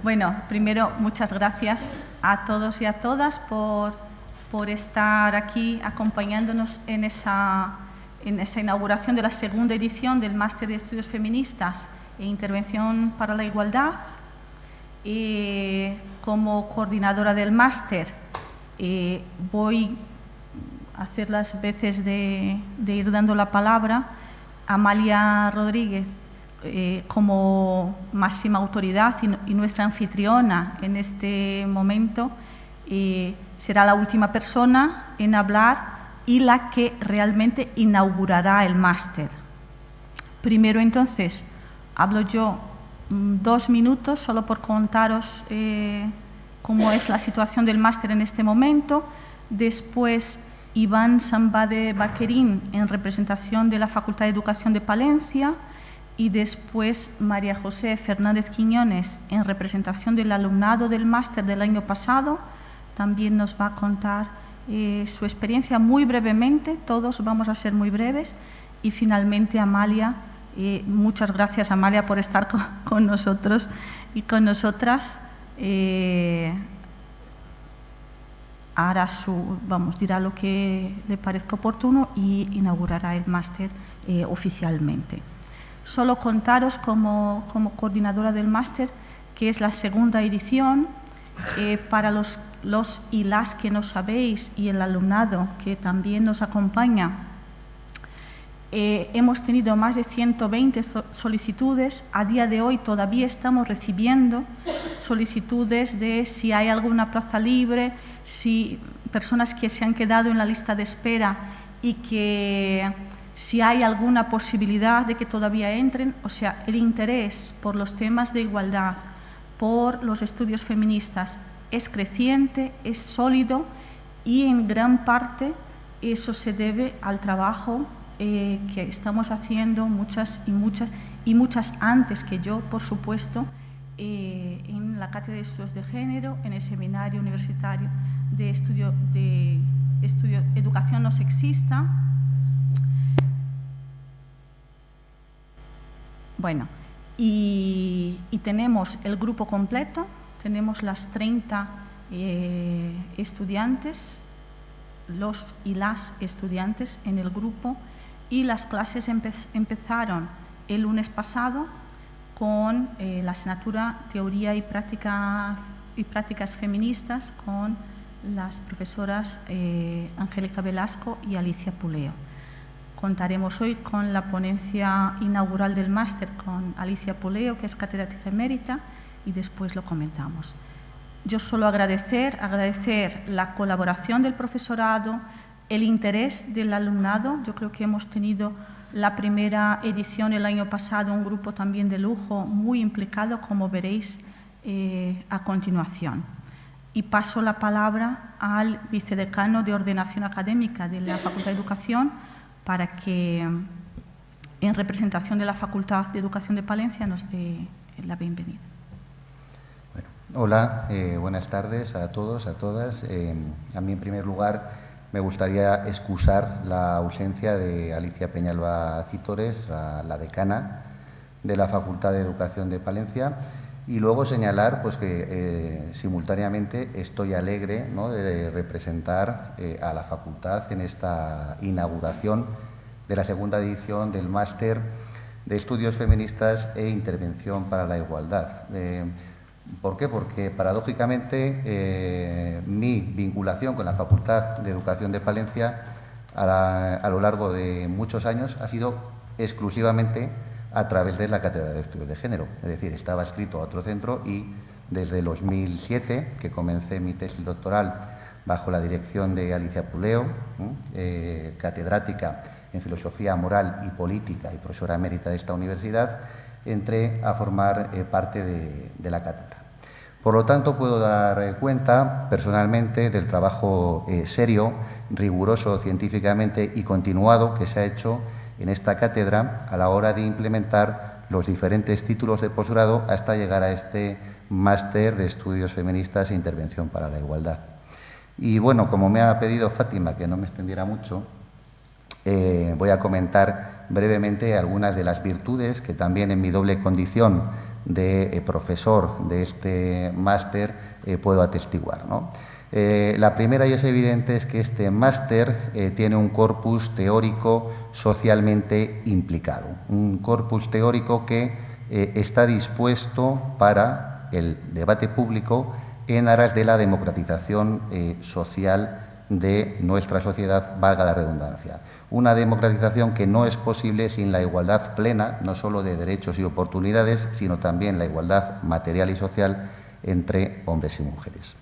Bueno, primero, muchas gracias a todos y a todas por estar aquí acompañándonos en esa inauguración de la segunda edición del Máster de Estudios Feministas e Intervención para la Igualdad. Como coordinadora del máster, voy a hacer las veces de ir dando la palabra a Amalia Rodríguez, como máxima autoridad y nuestra anfitriona en este momento. Será la última persona en hablar y la que realmente inaugurará el máster. Primero, entonces, hablo yo 2 minutos solo por contaros cómo es la situación del máster en este momento. Después, Iván Sambade Baquerín, en representación de la Facultad de Educación de Palencia, y después María José Fernández Quiñones, en representación del alumnado del máster del año pasado, también nos va a contar su experiencia muy brevemente. Todos vamos a ser muy breves. Y finalmente Amalia, muchas gracias Amalia por estar con nosotros y con nosotras. Dirá lo que le parezca oportuno y inaugurará el máster oficialmente. Solo contaros como coordinadora del máster que es la segunda edición. Para los y las que no sabéis y el alumnado que también nos acompaña, hemos tenido más de 120 solicitudes. A día de hoy todavía estamos recibiendo solicitudes de si hay alguna plaza libre, si personas que se han quedado en la lista de espera y que si hay alguna posibilidad de que todavía entren. O sea, el interés por los temas de igualdad, por los estudios feministas, es creciente, es sólido, y en gran parte eso se debe al trabajo que estamos haciendo muchas antes que yo, por supuesto, en la Cátedra de Estudios de Género, en el Seminario Universitario de Educación No Sexista. Bueno, y tenemos el grupo completo, tenemos las 30 estudiantes, los y las estudiantes en el grupo, y las clases empezaron el lunes pasado con la asignatura Teoría y Prácticas Feministas con las profesoras Angélica Velasco y Alicia Puleo. Contaremos hoy con la ponencia inaugural del máster con Alicia Puleo, que es catedrática emérita, y después lo comentamos. Yo solo agradecer la colaboración del profesorado, el interés del alumnado. Yo creo que hemos tenido la primera edición el año pasado, un grupo también de lujo muy implicado, como veréis a continuación. Y paso la palabra al vicedecano de Ordenación Académica de la Facultad de Educación, para que, en representación de la Facultad de Educación de Palencia, nos dé la bienvenida. Bueno, hola, buenas tardes a todos, a todas. A mí, en primer lugar, me gustaría excusar la ausencia de Alicia Peñalba Citores, la decana de la Facultad de Educación de Palencia, y luego señalar pues, que simultáneamente estoy alegre, ¿no?, de representar a la facultad en esta inauguración de la segunda edición del Máster de Estudios Feministas e Intervención para la Igualdad. ¿Por qué? Porque, paradójicamente, mi vinculación con la Facultad de Educación de Palencia a lo largo de muchos años ha sido exclusivamente a través de la Cátedra de Estudios de Género. Es decir, estaba adscrito a otro centro y desde el 2007, que comencé mi tesis doctoral bajo la dirección de Alicia Puleo, catedrática en Filosofía Moral y Política y profesora emérita de esta universidad, entré a formar parte de la cátedra. Por lo tanto, puedo dar cuenta personalmente del trabajo serio, riguroso científicamente y continuado que se ha hecho en esta cátedra a la hora de implementar los diferentes títulos de posgrado hasta llegar a este máster de Estudios Feministas e Intervención para la Igualdad. Y bueno, como me ha pedido Fátima que no me extendiera mucho, voy a comentar brevemente algunas de las virtudes que también en mi doble condición de profesor de este máster puedo atestiguar, ¿no? La primera, y es evidente, es que este máster tiene un corpus teórico socialmente implicado, un corpus teórico que está dispuesto para el debate público en aras de la democratización social de nuestra sociedad, valga la redundancia. Una democratización que no es posible sin la igualdad plena, no solo de derechos y oportunidades, sino también la igualdad material y social entre hombres y mujeres.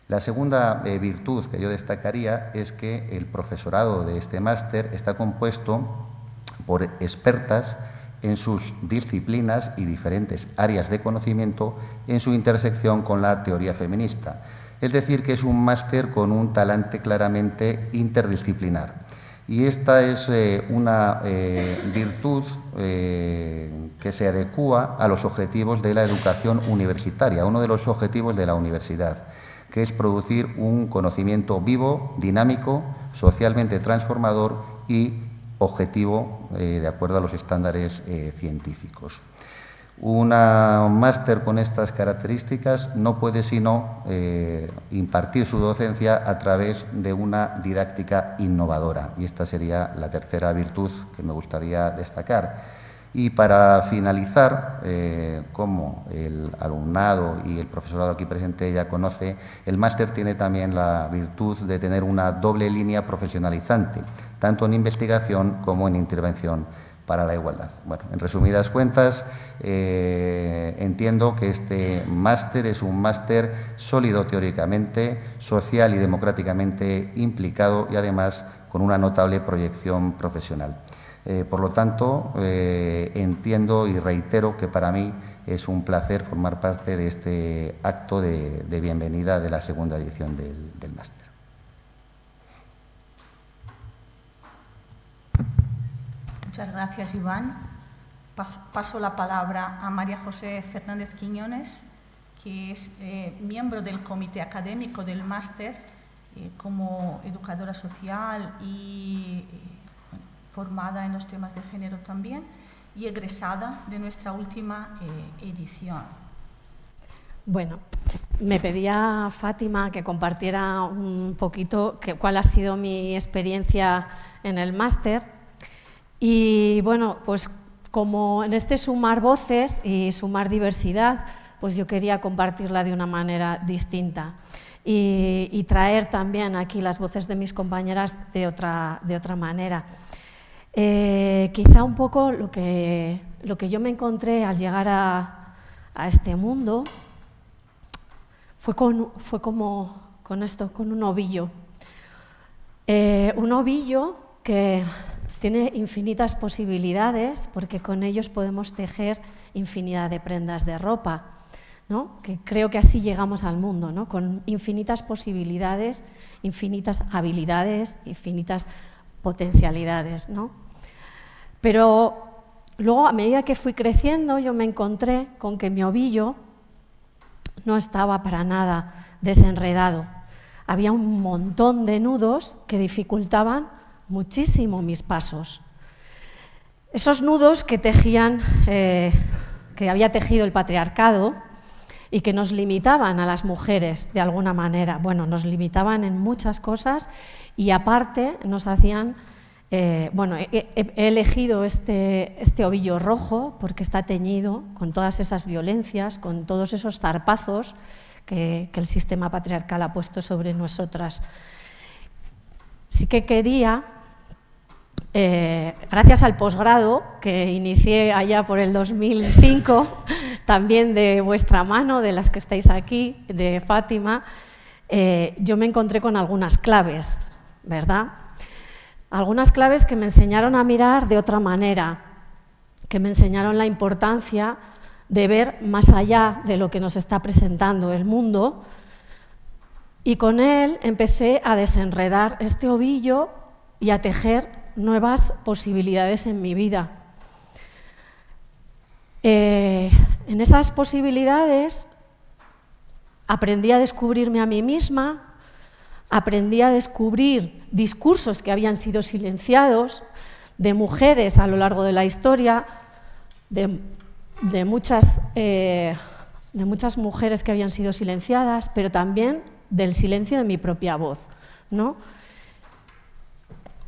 La segunda virtud que yo destacaría es que el profesorado de este máster está compuesto por expertas en sus disciplinas y diferentes áreas de conocimiento en su intersección con la teoría feminista. Es decir, que es un máster con un talante claramente interdisciplinar. Y esta es una virtud que se adecúa a los objetivos de la educación universitaria, uno de los objetivos de la universidad, que es producir un conocimiento vivo, dinámico, socialmente transformador y objetivo de acuerdo a los estándares científicos. Un máster con estas características no puede sino impartir su docencia a través de una didáctica innovadora, y esta sería la tercera virtud que me gustaría destacar. Y para finalizar, como el alumnado y el profesorado aquí presente ya conoce, el máster tiene también la virtud de tener una doble línea profesionalizante, tanto en investigación como en intervención para la igualdad. Bueno, en resumidas cuentas, entiendo que este máster es un máster sólido teóricamente, social y democráticamente implicado y además con una notable proyección profesional. Por lo tanto, entiendo y reitero que para mí es un placer formar parte de este acto de bienvenida de la segunda edición del máster. Muchas gracias, Iván. Paso la palabra a María José Fernández Quiñones, que es miembro del comité académico del máster como educadora social y formada en los temas de género también y egresada de nuestra última edición. Bueno, me pedía Fátima que compartiera un poquito cuál ha sido mi experiencia en el máster. Y bueno, pues como en este sumar voces y sumar diversidad, pues yo quería compartirla de una manera distinta y traer también aquí las voces de mis compañeras de otra manera. Quizá un poco lo que yo me encontré al llegar a este mundo fue como con un ovillo. Un ovillo que tiene infinitas posibilidades, porque con ellos podemos tejer infinidad de prendas de ropa, ¿no? Que creo que así llegamos al mundo, ¿no? Con infinitas posibilidades, infinitas habilidades, infinitas potencialidades, ¿no? Pero luego, a medida que fui creciendo, yo me encontré con que mi ovillo no estaba para nada desenredado. Había un montón de nudos que dificultaban muchísimo mis pasos. Esos nudos que tejían, que había tejido el patriarcado y que nos limitaban a las mujeres de alguna manera. Bueno, nos limitaban en muchas cosas y aparte nos hacían... bueno, he elegido este ovillo rojo porque está teñido con todas esas violencias, con todos esos zarpazos que el sistema patriarcal ha puesto sobre nosotras. Sí que quería, gracias al posgrado que inicié allá por el 2005, también de vuestra mano, de las que estáis aquí, de Fátima, yo me encontré con algunas claves, ¿verdad? Algunas claves que me enseñaron a mirar de otra manera, que me enseñaron la importancia de ver más allá de lo que nos está presentando el mundo, y con él empecé a desenredar este ovillo y a tejer nuevas posibilidades en mi vida. En esas posibilidades aprendí a descubrirme a mí misma, aprendí a descubrir discursos que habían sido silenciados de mujeres a lo largo de la historia, de de muchas mujeres que habían sido silenciadas, pero también del silencio de mi propia voz, ¿no?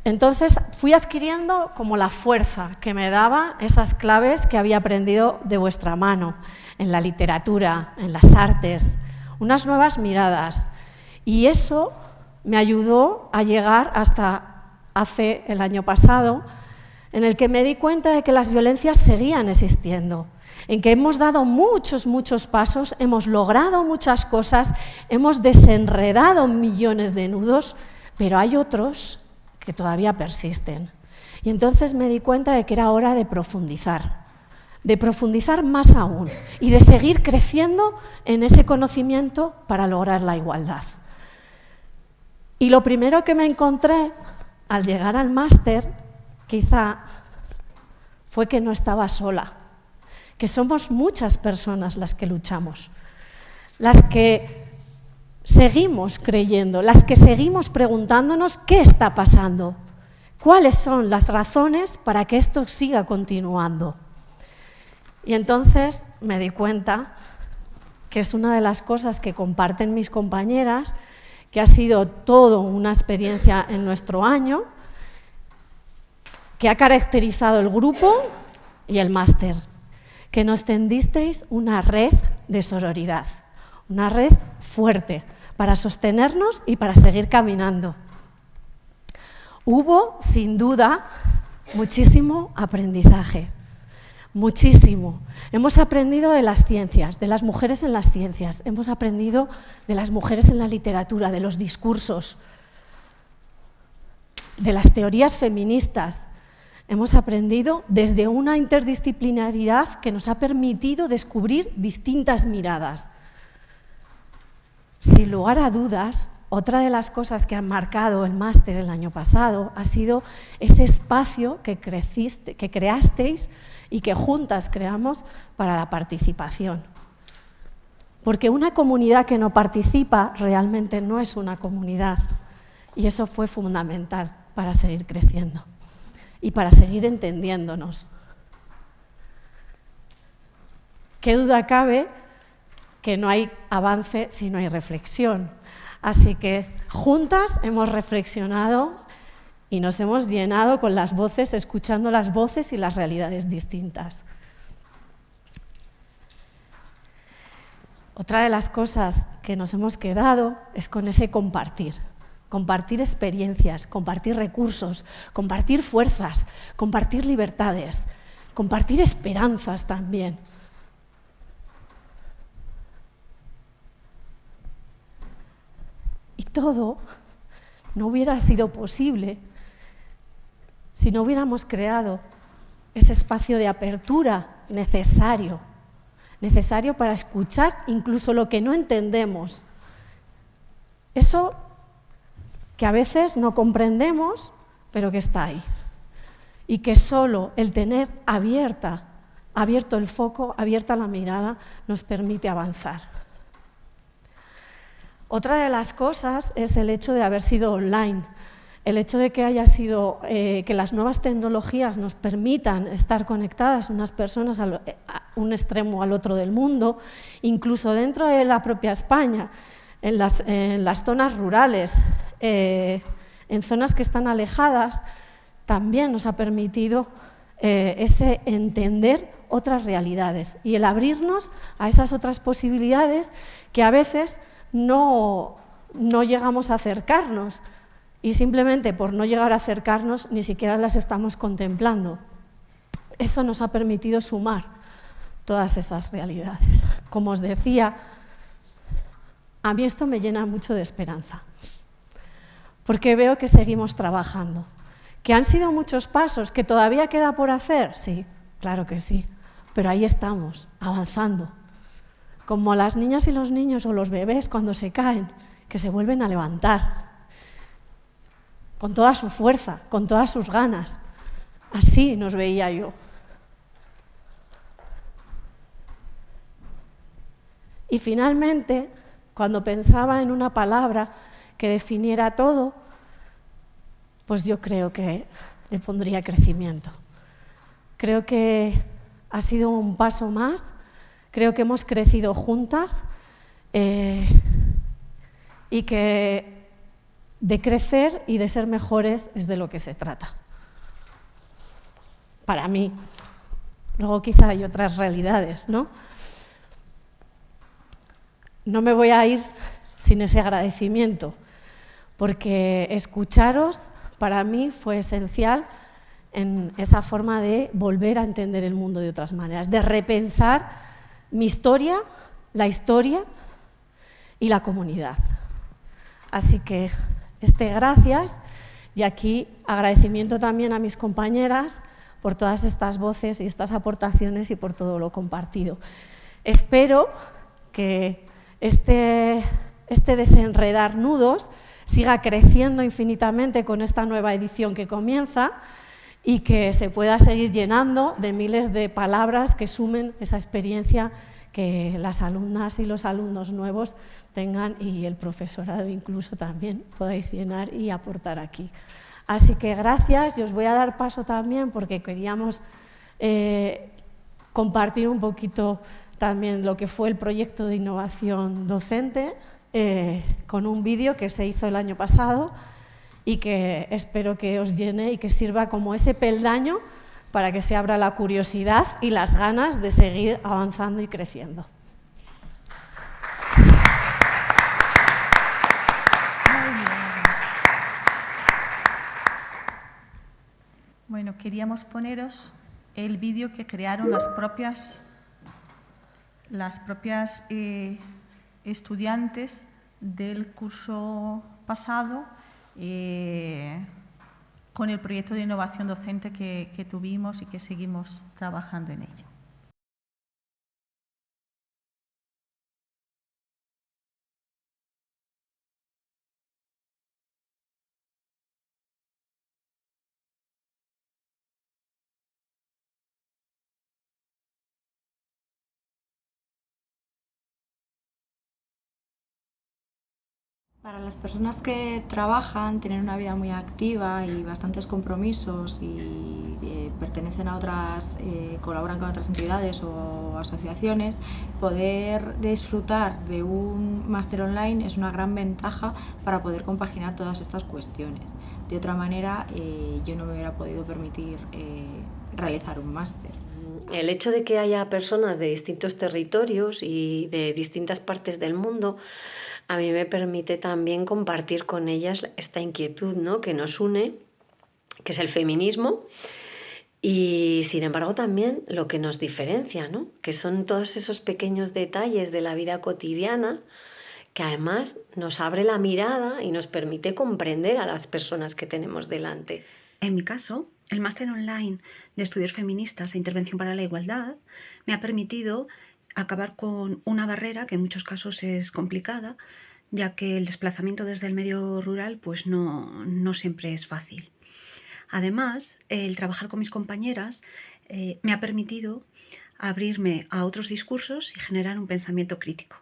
Entonces fui adquiriendo como la fuerza que me daba esas claves que había aprendido de vuestra mano, en la literatura, en las artes, unas nuevas miradas. Y eso me ayudó a llegar hasta hace el año pasado, en el que me di cuenta de que las violencias seguían existiendo, en que hemos dado muchos pasos, hemos logrado muchas cosas, hemos desenredado millones de nudos, pero hay otros que todavía persisten. Y entonces me di cuenta de que era hora de profundizar más aún y de seguir creciendo en ese conocimiento para lograr la igualdad. Y lo primero que me encontré al llegar al máster, quizá, fue que no estaba sola, que somos muchas personas las que luchamos, las que seguimos creyendo, las que seguimos preguntándonos qué está pasando, cuáles son las razones para que esto siga continuando. Y entonces me di cuenta que es una de las cosas que comparten mis compañeras, que ha sido todo una experiencia en nuestro año, que ha caracterizado el grupo y el máster, que nos tendisteis una red de sororidad, una red fuerte para sostenernos y para seguir caminando. Hubo, sin duda, muchísimo aprendizaje, muchísimo. Hemos aprendido de las ciencias, de las mujeres en las ciencias, hemos aprendido de las mujeres en la literatura, de los discursos, de las teorías feministas. Hemos aprendido desde una interdisciplinaridad que nos ha permitido descubrir distintas miradas. Sin lugar a dudas, otra de las cosas que han marcado el máster el año pasado ha sido ese espacio que creasteis y que juntas creamos para la participación. Porque una comunidad que no participa realmente no es una comunidad. Y eso fue fundamental para seguir creciendo y para seguir entendiéndonos. ¿Qué duda cabe que no hay avance si no hay reflexión? Así que juntas hemos reflexionado y nos hemos llenado con las voces, escuchando las voces y las realidades distintas. Otra de las cosas que nos hemos quedado es con ese compartir experiencias, compartir recursos, compartir fuerzas, compartir libertades, compartir esperanzas también. Y todo no hubiera sido posible si no hubiéramos creado ese espacio de apertura necesario para escuchar incluso lo que no entendemos. Eso que a veces no comprendemos, pero que está ahí. Y que solo el tener abierto el foco, abierta la mirada, nos permite avanzar. Otra de las cosas es el hecho de haber sido online, el hecho de que haya sido, que las nuevas tecnologías nos permitan estar conectadas unas personas a un extremo al otro del mundo, incluso dentro de la propia España, en las zonas rurales, en zonas que están alejadas, también nos ha permitido ese entender otras realidades y el abrirnos a esas otras posibilidades que a veces no llegamos a acercarnos y simplemente por no llegar a acercarnos ni siquiera las estamos contemplando. Eso nos ha permitido sumar todas esas realidades. Como os decía, a mí esto me llena mucho de esperanza, porque veo que seguimos trabajando, que han sido muchos pasos, que todavía queda por hacer, sí, claro que sí, pero ahí estamos, avanzando. Como las niñas y los niños o los bebés cuando se caen, que se vuelven a levantar, con toda su fuerza, con todas sus ganas. Así nos veía yo. Y finalmente, cuando pensaba en una palabra que definiera todo, pues yo creo que le pondría crecimiento. Creo que ha sido un paso más. Creo que hemos crecido juntas y que de crecer y de ser mejores es de lo que se trata. Para mí. Luego quizá hay otras realidades, ¿no? No me voy a ir sin ese agradecimiento, porque escucharos para mí fue esencial en esa forma de volver a entender el mundo de otras maneras, de repensar mi historia, la historia y la comunidad. Así que gracias, y aquí agradecimiento también a mis compañeras por todas estas voces y estas aportaciones y por todo lo compartido. Espero que este desenredar nudos siga creciendo infinitamente con esta nueva edición que comienza y que se pueda seguir llenando de miles de palabras que sumen esa experiencia que las alumnas y los alumnos nuevos tengan y el profesorado incluso también podáis llenar y aportar aquí. Así que gracias, y os voy a dar paso también porque queríamos compartir un poquito también lo que fue el proyecto de innovación docente con un vídeo que se hizo el año pasado y que espero que os llene y que sirva como ese peldaño para que se abra la curiosidad y las ganas de seguir avanzando y creciendo. Bueno, queríamos poneros el vídeo que crearon las propias estudiantes del curso pasado con el proyecto de innovación docente que tuvimos y que seguimos trabajando en ello. Para las personas que trabajan, tienen una vida muy activa y bastantes compromisos y pertenecen a otras, colaboran con otras entidades o asociaciones, poder disfrutar de un máster online es una gran ventaja para poder compaginar todas estas cuestiones. De otra manera, yo no me hubiera podido permitir realizar un máster. El hecho de que haya personas de distintos territorios y de distintas partes del mundo a mí me permite también compartir con ellas esta inquietud, ¿no?, que nos une, que es el feminismo, y sin embargo también lo que nos diferencia, ¿no?, que son todos esos pequeños detalles de la vida cotidiana que además nos abre la mirada y nos permite comprender a las personas que tenemos delante. En mi caso, el máster online de estudios feministas e intervención para la igualdad me ha permitido acabar con una barrera que en muchos casos es complicada, ya que el desplazamiento desde el medio rural pues no siempre es fácil. Además, el trabajar con mis compañeras me ha permitido abrirme a otros discursos y generar un pensamiento crítico.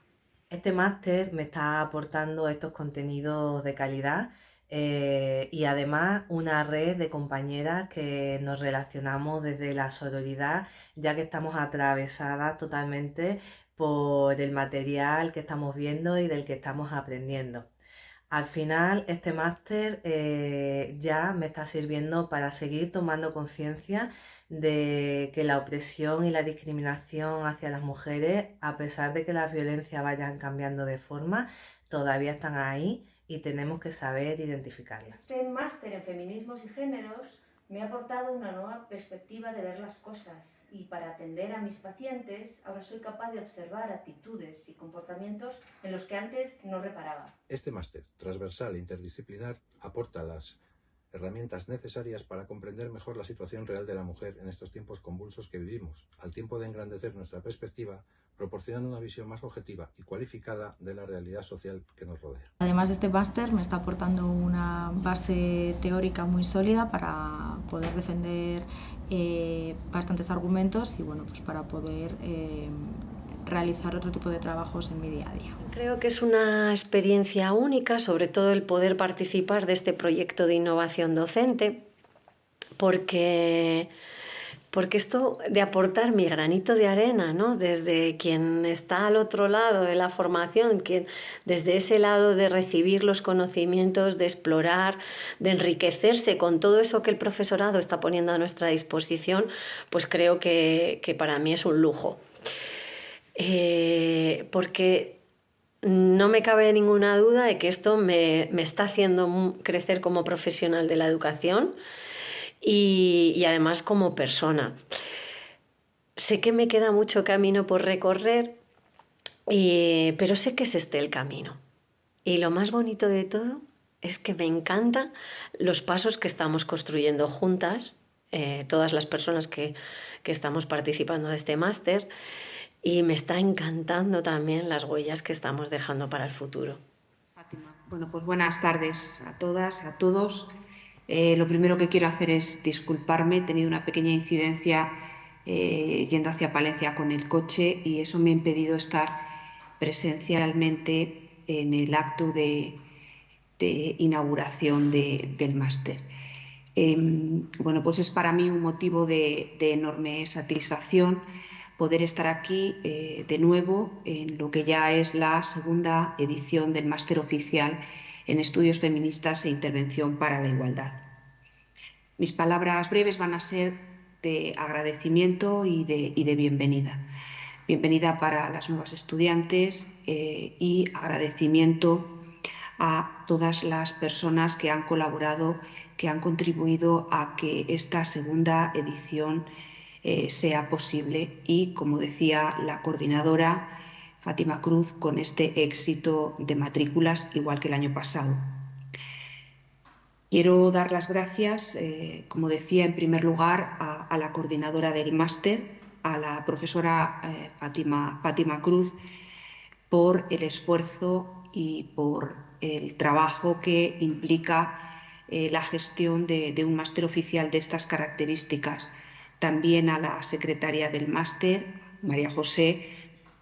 Este máster me está aportando estos contenidos de calidad y además una red de compañeras que nos relacionamos desde la sororidad, ya que estamos atravesadas totalmente por el material que estamos viendo y del que estamos aprendiendo. Al final, este máster ya me está sirviendo para seguir tomando conciencia de que la opresión y la discriminación hacia las mujeres, a pesar de que las violencias vayan cambiando de forma, todavía están ahí y tenemos que saber identificarlas. Este máster en feminismos y géneros me ha aportado una nueva perspectiva de ver las cosas y para atender a mis pacientes ahora soy capaz de observar actitudes y comportamientos en los que antes no reparaba. Este máster transversal e interdisciplinar aporta las herramientas necesarias para comprender mejor la situación real de la mujer en estos tiempos convulsos que vivimos, al tiempo de engrandecer nuestra perspectiva, proporcionando una visión más objetiva y cualificada de la realidad social que nos rodea. Además de este máster me está aportando una base teórica muy sólida para poder defender bastantes argumentos y bueno, pues para poder realizar otro tipo de trabajos en mi día a día. Creo que es una experiencia única, sobre todo el poder participar de este proyecto de innovación docente, porque porque esto de aportar mi granito de arena, ¿no? Desde quien está al otro lado de la formación, desde ese lado de recibir los conocimientos, de explorar, de enriquecerse con todo eso que el profesorado está poniendo a nuestra disposición, pues creo que para mí es un lujo. Porque no me cabe ninguna duda de que esto me está haciendo crecer como profesional de la educación y además como persona. Sé que me queda mucho camino por recorrer, pero sé que es este el camino. Y lo más bonito de todo es que me encantan los pasos que estamos construyendo juntas, todas las personas que estamos participando de este máster, y me está encantando también las huellas que estamos dejando para el futuro. Fátima, bueno, pues buenas tardes a todas, a todos. Lo primero que quiero hacer es disculparme, he tenido una pequeña incidencia yendo hacia Palencia con el coche y eso me ha impedido estar presencialmente en el acto de inauguración del máster. Bueno, pues es para mí un motivo de enorme satisfacción poder estar aquí de nuevo en lo que ya es la segunda edición del máster oficial en estudios feministas e intervención para la igualdad. Mis palabras breves van a ser de agradecimiento y de bienvenida. Bienvenida para las nuevas estudiantes y agradecimiento a todas las personas que han colaborado, que han contribuido a que esta segunda edición sea posible y, como decía la coordinadora Fátima Cruz, con este éxito de matrículas igual que el año pasado. Quiero dar las gracias, como decía, en primer lugar a la coordinadora del máster, a la profesora Fátima Cruz, por el esfuerzo y por el trabajo que implica la gestión de un máster oficial de estas características. También a la secretaria del máster, María José,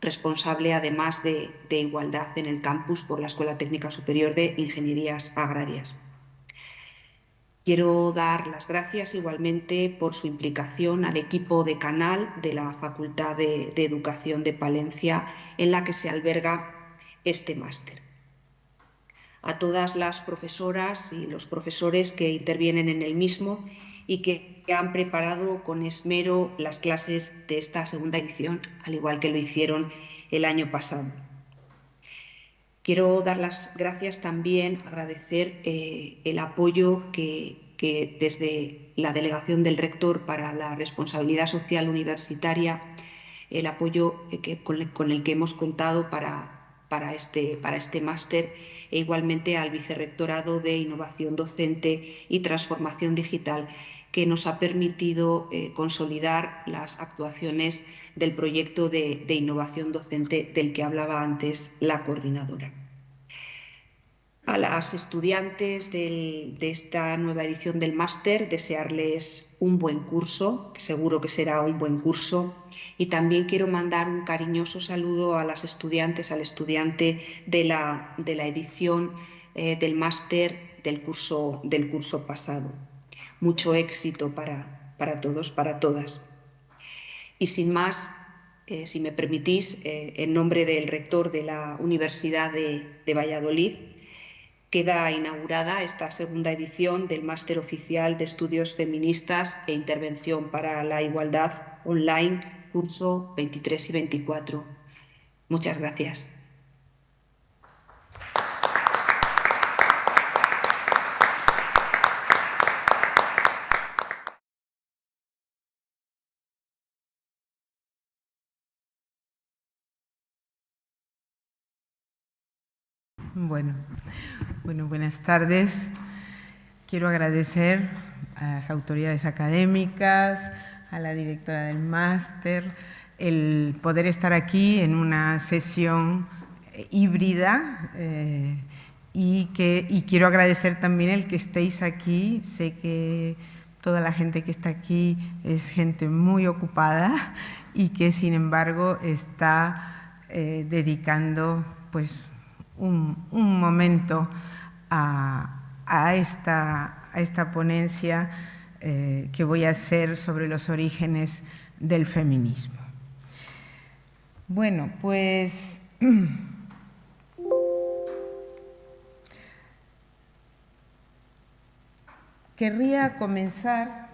responsable además de igualdad en el campus por la Escuela Técnica Superior de Ingenierías Agrarias. Quiero dar las gracias igualmente por su implicación al equipo de Canal de la Facultad de Educación de Palencia, en la que se alberga este máster. A todas las profesoras y los profesores que intervienen en el mismo y que han preparado con esmero las clases de esta segunda edición, al igual que lo hicieron el año pasado. Quiero dar las gracias también, agradecer el apoyo que desde la delegación del rector para la responsabilidad social universitaria, el apoyo con el que hemos contado para este máster, e igualmente al Vicerrectorado de Innovación Docente y Transformación Digital, que nos ha permitido consolidar las actuaciones del proyecto de innovación docente del que hablaba antes la coordinadora. A las estudiantes de esta nueva edición del máster, desearles un buen curso, que seguro que será un buen curso, y también quiero mandar un cariñoso saludo a las estudiantes, al estudiante de la edición del máster del curso pasado. Mucho éxito para todos, para todas. Y sin más, si me permitís, en nombre del rector de la Universidad de Valladolid, queda inaugurada esta segunda edición del Máster Oficial de Estudios Feministas e Intervención para la Igualdad online, curso 23 y 24. Muchas gracias. Bueno, buenas tardes. Quiero agradecer a las autoridades académicas, a la directora del máster, el poder estar aquí en una sesión híbrida y quiero agradecer también el que estéis aquí. Sé que toda la gente que está aquí es gente muy ocupada y que sin embargo está dedicando pues un momento a esta ponencia que voy a hacer sobre los orígenes del feminismo. Bueno, pues querría comenzar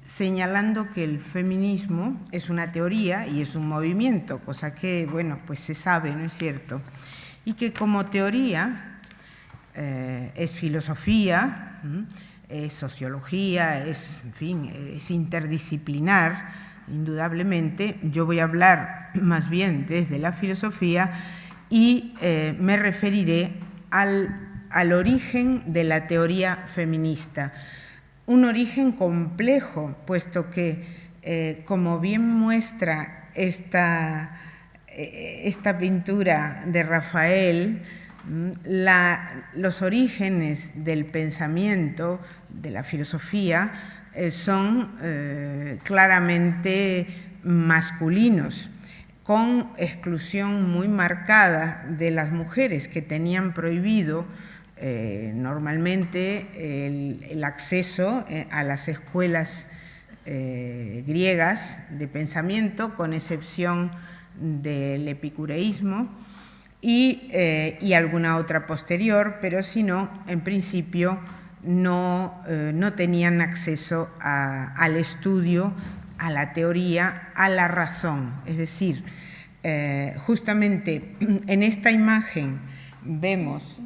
señalando que el feminismo es una teoría y es un movimiento, cosa que, bueno, pues se sabe, ¿no es cierto? Y que como teoría es filosofía, es sociología, en fin, es interdisciplinar, indudablemente. Yo voy a hablar más bien desde la filosofía y me referiré al origen de la teoría feminista. Un origen complejo, puesto que, como bien muestra esta pintura de Rafael, los orígenes del pensamiento, de la filosofía, son claramente masculinos, con exclusión muy marcada de las mujeres, que tenían prohibido normalmente el acceso a las escuelas griegas de pensamiento, con excepción del epicureísmo y alguna otra posterior, pero si no, en principio no tenían acceso al estudio, a la teoría, a la razón. Es decir, justamente en esta imagen vemos...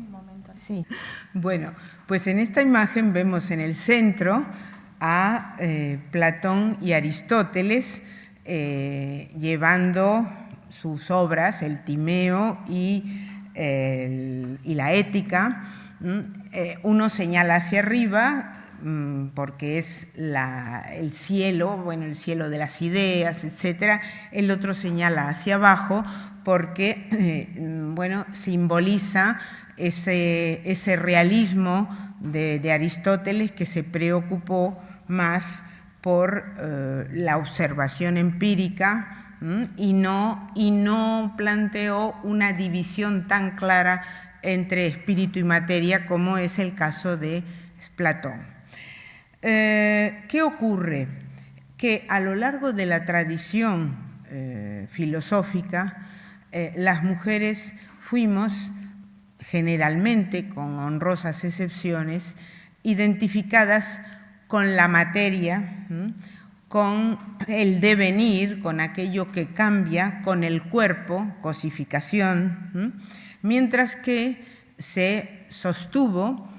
Sí. Bueno, pues en esta imagen vemos en el centro a Platón y Aristóteles llevando sus obras, el Timeo y la Ética. Uno señala hacia arriba porque es el cielo, bueno, el cielo de las ideas, etc. El otro señala hacia abajo porque, bueno, simboliza ese realismo de Aristóteles, que se preocupó más por la observación empírica y no planteó una división tan clara entre espíritu y materia como es el caso de Platón. ¿Qué ocurre? Que a lo largo de la tradición filosófica, las mujeres fuimos generalmente, con honrosas excepciones, identificadas con la materia, con el devenir, con aquello que cambia, con el cuerpo, cosificación, mientras que se sostuvo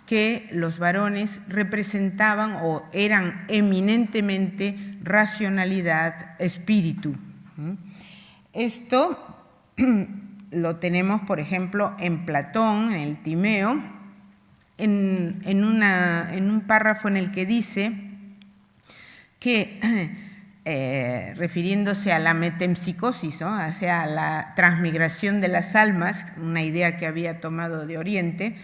que los varones representaban o eran eminentemente racionalidad, espíritu. Esto lo tenemos, por ejemplo, en Platón, en el Timeo, en un párrafo en el que dice que, refiriéndose a la metempsicosis, ¿no?, hacia la transmigración de las almas, una idea que había tomado de Oriente,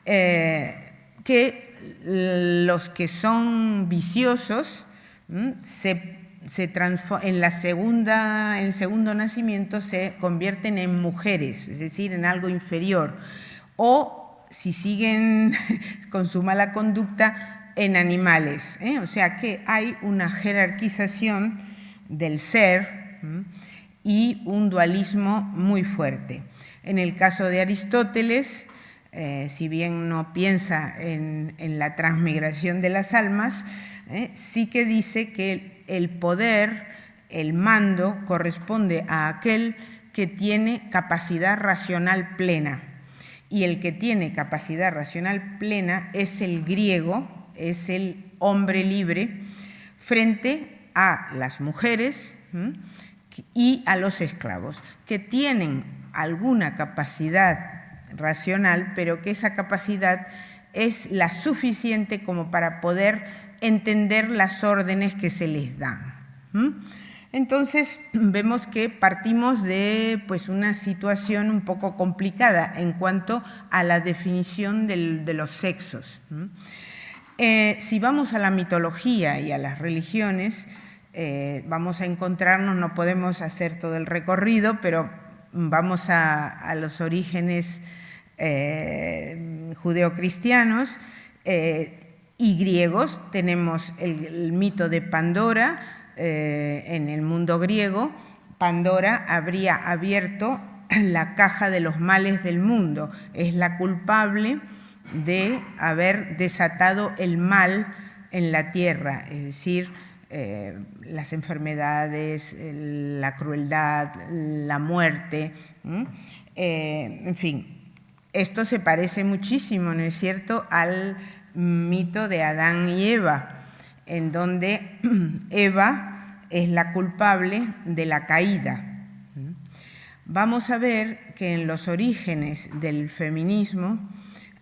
que los que son viciosos en el segundo nacimiento se convierten en mujeres, es decir, en algo inferior, o si siguen con su mala conducta, en animales, O sea que hay una jerarquización del ser y un dualismo muy fuerte. En el caso de Aristóteles, si bien no piensa en la transmigración de las almas, sí que dice que el poder, el mando, corresponde a aquel que tiene capacidad racional plena. Y el que tiene capacidad racional plena es el griego, es el hombre libre, frente a las mujeres y a los esclavos, que tienen alguna capacidad racional, pero que esa capacidad es la suficiente como para poder entender las órdenes que se les dan. Entonces vemos que partimos de una situación un poco complicada en cuanto a la definición de los sexos. Si vamos a la mitología y a las religiones, vamos a encontrarnos, no podemos hacer todo el recorrido, pero vamos a los orígenes judeocristianos. y griegos. Tenemos el mito de Pandora. En el mundo griego, Pandora habría abierto la caja de los males del mundo. Es la culpable de haber desatado el mal en la tierra, es decir, las enfermedades, la crueldad, la muerte, en fin. Esto se parece muchísimo, ¿no es cierto?, al mito de Adán y Eva, en donde Eva es la culpable de la caída. Vamos a ver que en los orígenes del feminismo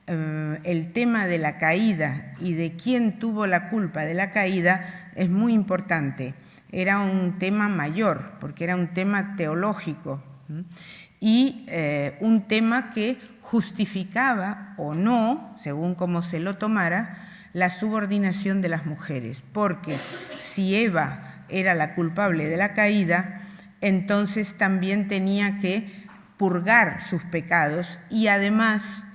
el tema de la caída y de quién tuvo la culpa de la caída es muy importante. Era un tema mayor, porque era un tema teológico y un tema que justificaba o no, según cómo se lo tomara, la subordinación de las mujeres, porque si Eva era la culpable de la caída, entonces también tenía que purgar sus pecados y además,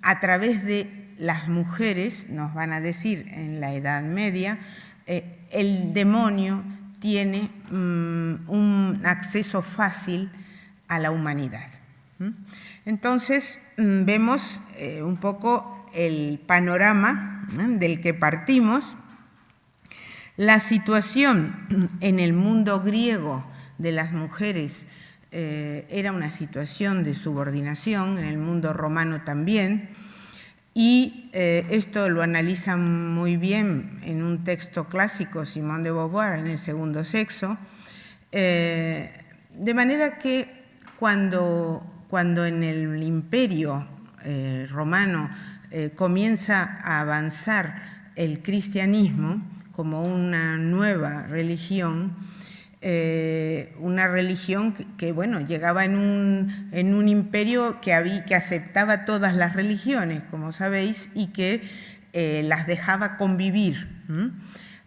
a través de las mujeres, nos van a decir en la Edad Media, el demonio tiene un acceso fácil a la humanidad. Entonces, vemos un poco el panorama del que partimos. La situación en el mundo griego de las mujeres era una situación de subordinación, en el mundo romano también, y esto lo analiza muy bien en un texto clásico Simone de Beauvoir, en El segundo sexo, de manera que cuando en el imperio romano comienza a avanzar el cristianismo como una nueva religión, que bueno, llegaba en un imperio que aceptaba todas las religiones, como sabéis, y que las dejaba convivir.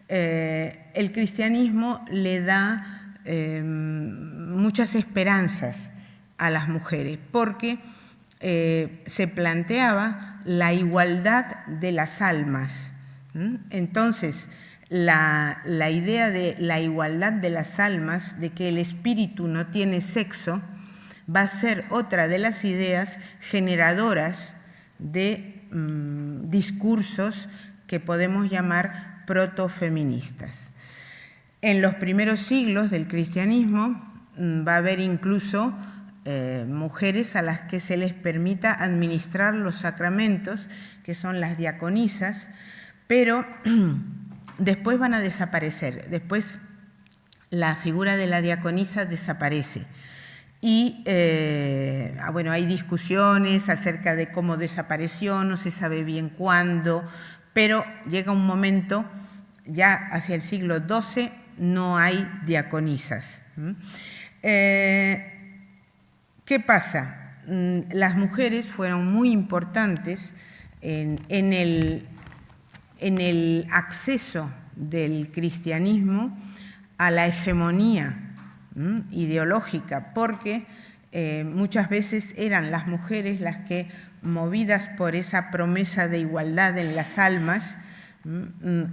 El cristianismo le da muchas esperanzas a las mujeres, porque se planteaba la igualdad de las almas. Entonces, la idea de la igualdad de las almas, de que el espíritu no tiene sexo, va a ser otra de las ideas generadoras de discursos que podemos llamar protofeministas. En los primeros siglos del cristianismo va a haber incluso mujeres a las que se les permita administrar los sacramentos, que son las diaconisas, pero después van a desaparecer. Después la figura de la diaconisa desaparece. Y bueno, hay discusiones acerca de cómo desapareció, no se sabe bien cuándo, pero llega un momento, ya hacia el siglo XII, no hay diaconisas. ¿Qué pasa? Las mujeres fueron muy importantes en el acceso del cristianismo a la hegemonía ideológica, porque muchas veces eran las mujeres las que, movidas por esa promesa de igualdad en las almas,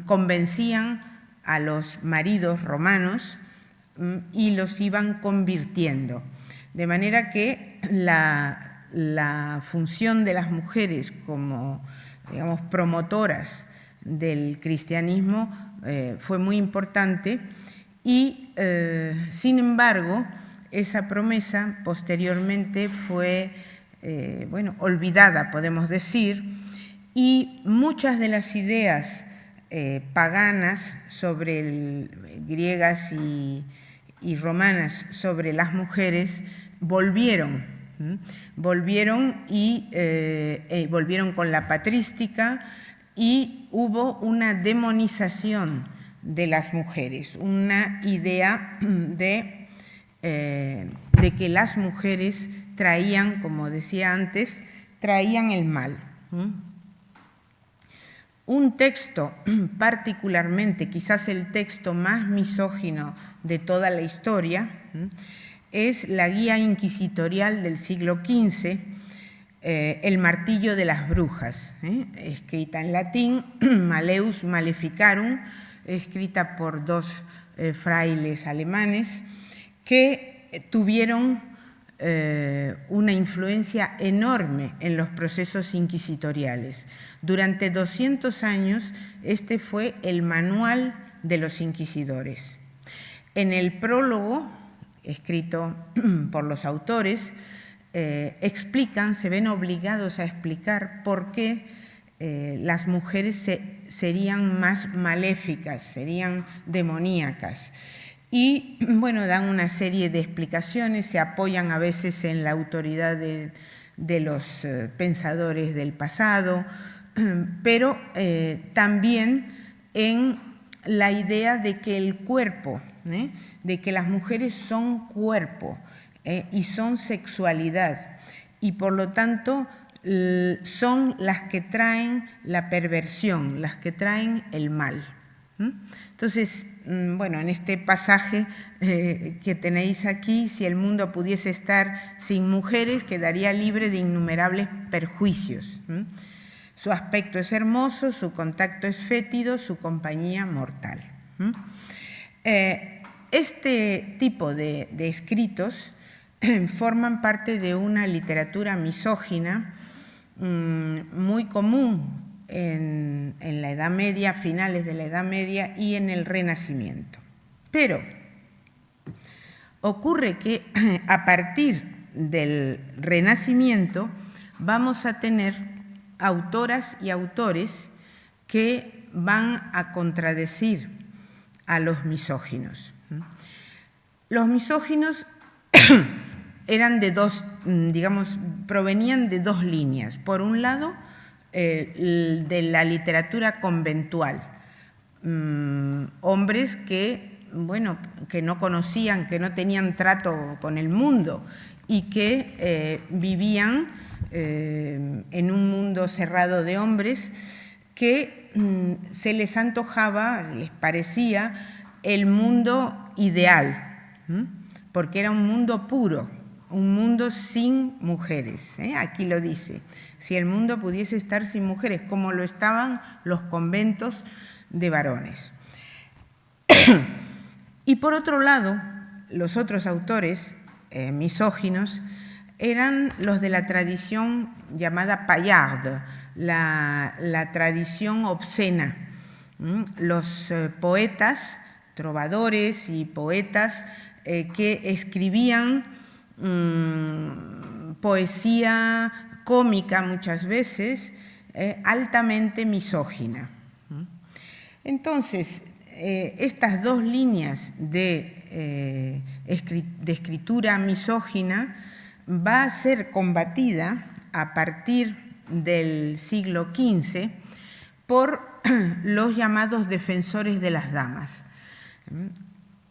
convencían a los maridos romanos y los iban convirtiendo. De manera que la función de las mujeres como, digamos, promotoras del cristianismo fue muy importante y, sin embargo, esa promesa posteriormente fue olvidada, podemos decir, y muchas de las ideas paganas griegas y romanas sobre las mujeres volvieron con la patrística, y hubo una demonización de las mujeres, una idea de que las mujeres traían, como decía antes, traían el mal. Un texto particularmente, quizás el texto más misógino de toda la historia, es la Guía Inquisitorial del siglo XV, El martillo de las brujas, escrita en latín, Maleus Maleficarum, escrita por dos frailes alemanes que tuvieron una influencia enorme en los procesos inquisitoriales. Durante 200 años este fue el manual de los inquisidores. En el prólogo, escrito por los autores, se ven obligados a explicar por qué las mujeres serían más maléficas, serían demoníacas. Y, bueno, dan una serie de explicaciones, se apoyan a veces en la autoridad de los pensadores del pasado, pero también en la idea de que el cuerpo, de que las mujeres son cuerpo y son sexualidad, y por lo tanto son las que traen la perversión, las que traen el mal. Entonces, bueno, en este pasaje que tenéis aquí, si el mundo pudiese estar sin mujeres, quedaría libre de innumerables perjuicios. Su aspecto es hermoso, su contacto es fétido, su compañía mortal. Este tipo de escritos forman parte de una literatura misógina muy común en la Edad Media, finales de la Edad Media y en el Renacimiento. Pero ocurre que a partir del Renacimiento vamos a tener autoras y autores que van a contradecir a los misóginos. Los misóginos eran de dos, digamos, provenían de dos líneas. Por un lado, de la literatura conventual, hombres que, bueno, que no conocían, que no tenían trato con el mundo y que vivían en un mundo cerrado de hombres que se les antojaba, les parecía el mundo ideal, porque era un mundo puro, un mundo sin mujeres. Aquí lo dice, si el mundo pudiese estar sin mujeres, como lo estaban los conventos de varones. Y por otro lado, los otros autores misóginos eran los de la tradición llamada paillarde, la tradición obscena. Los poetas, trovadores y poetas que escribían poesía cómica muchas veces, altamente misógina. Entonces, estas dos líneas de escritura misógina va a ser combatida a partir del siglo XV por los llamados defensores de las damas.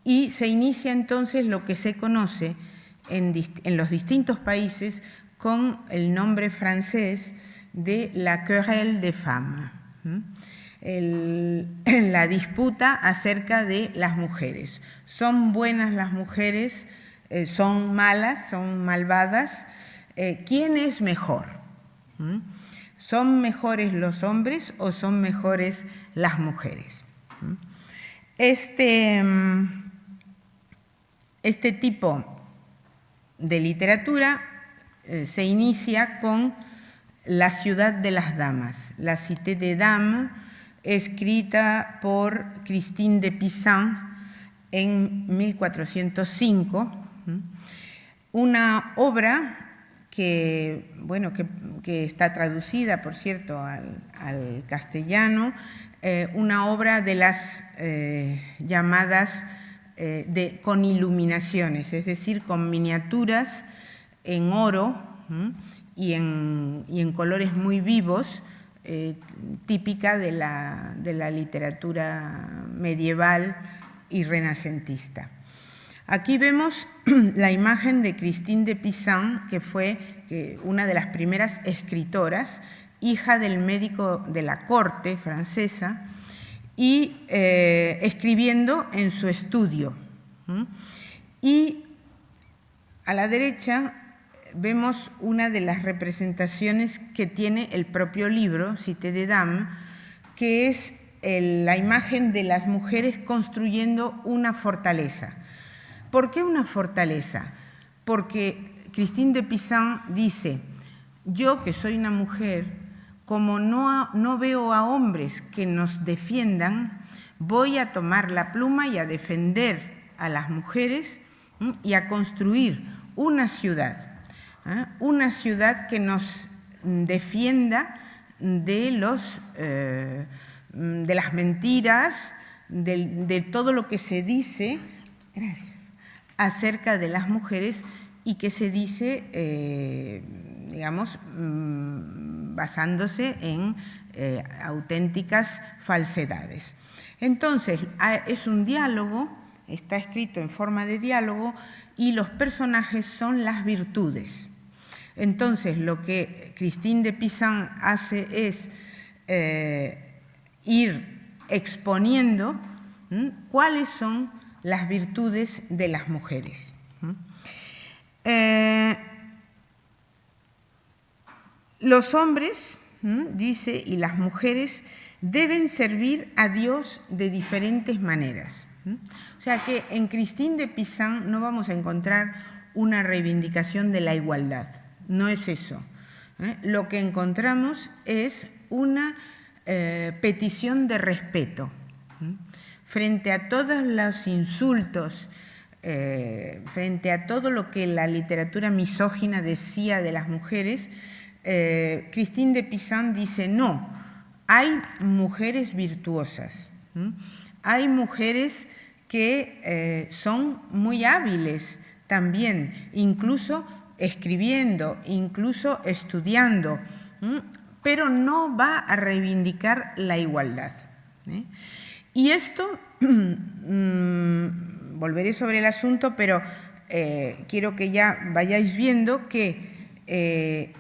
Y se inicia entonces lo que se conoce en los distintos países con el nombre francés de la querelle des femmes, la disputa acerca de las mujeres. ¿Son buenas las mujeres? ¿Son malas? ¿Son malvadas? ¿Quién es mejor? ¿Son mejores los hombres o son mejores las mujeres? Este tipo de literatura se inicia con La ciudad de las damas, La Cité des Dames, escrita por Christine de Pisan en 1405, una obra que, bueno, que está traducida, por cierto, al castellano, una obra de las llamadas con iluminaciones, es decir, con miniaturas en oro y en colores muy vivos, típica de la literatura medieval y renacentista. Aquí vemos la imagen de Christine de Pisan, que fue una de las primeras escritoras, hija del médico de la corte francesa, y escribiendo en su estudio. Y a la derecha vemos una de las representaciones que tiene el propio libro, Cité des Dames, que es la imagen de las mujeres construyendo una fortaleza. ¿Por qué una fortaleza? Porque Christine de Pizan dice, yo que soy una mujer, como no veo a hombres que nos defiendan, voy a tomar la pluma y a defender a las mujeres y a construir una ciudad que nos defienda de las mentiras, de todo lo que se dice acerca de las mujeres y que se dice, digamos, basándose en auténticas falsedades. Entonces, es un diálogo, está escrito en forma de diálogo y los personajes son las virtudes. Entonces, lo que Christine de Pizan hace es ir exponiendo cuáles son las virtudes de las mujeres. Los hombres, dice, y las mujeres deben servir a Dios de diferentes maneras. O sea que en Christine de Pizan no vamos a encontrar una reivindicación de la igualdad, no es eso. Lo que encontramos es una petición de respeto. Frente a todos los insultos, frente a todo lo que la literatura misógina decía de las mujeres, Christine de Pizan dice, no, hay mujeres virtuosas, hay mujeres que son muy hábiles también, incluso escribiendo, incluso estudiando, pero no va a reivindicar la igualdad. Y esto, volveré sobre el asunto, pero quiero que ya vayáis viendo que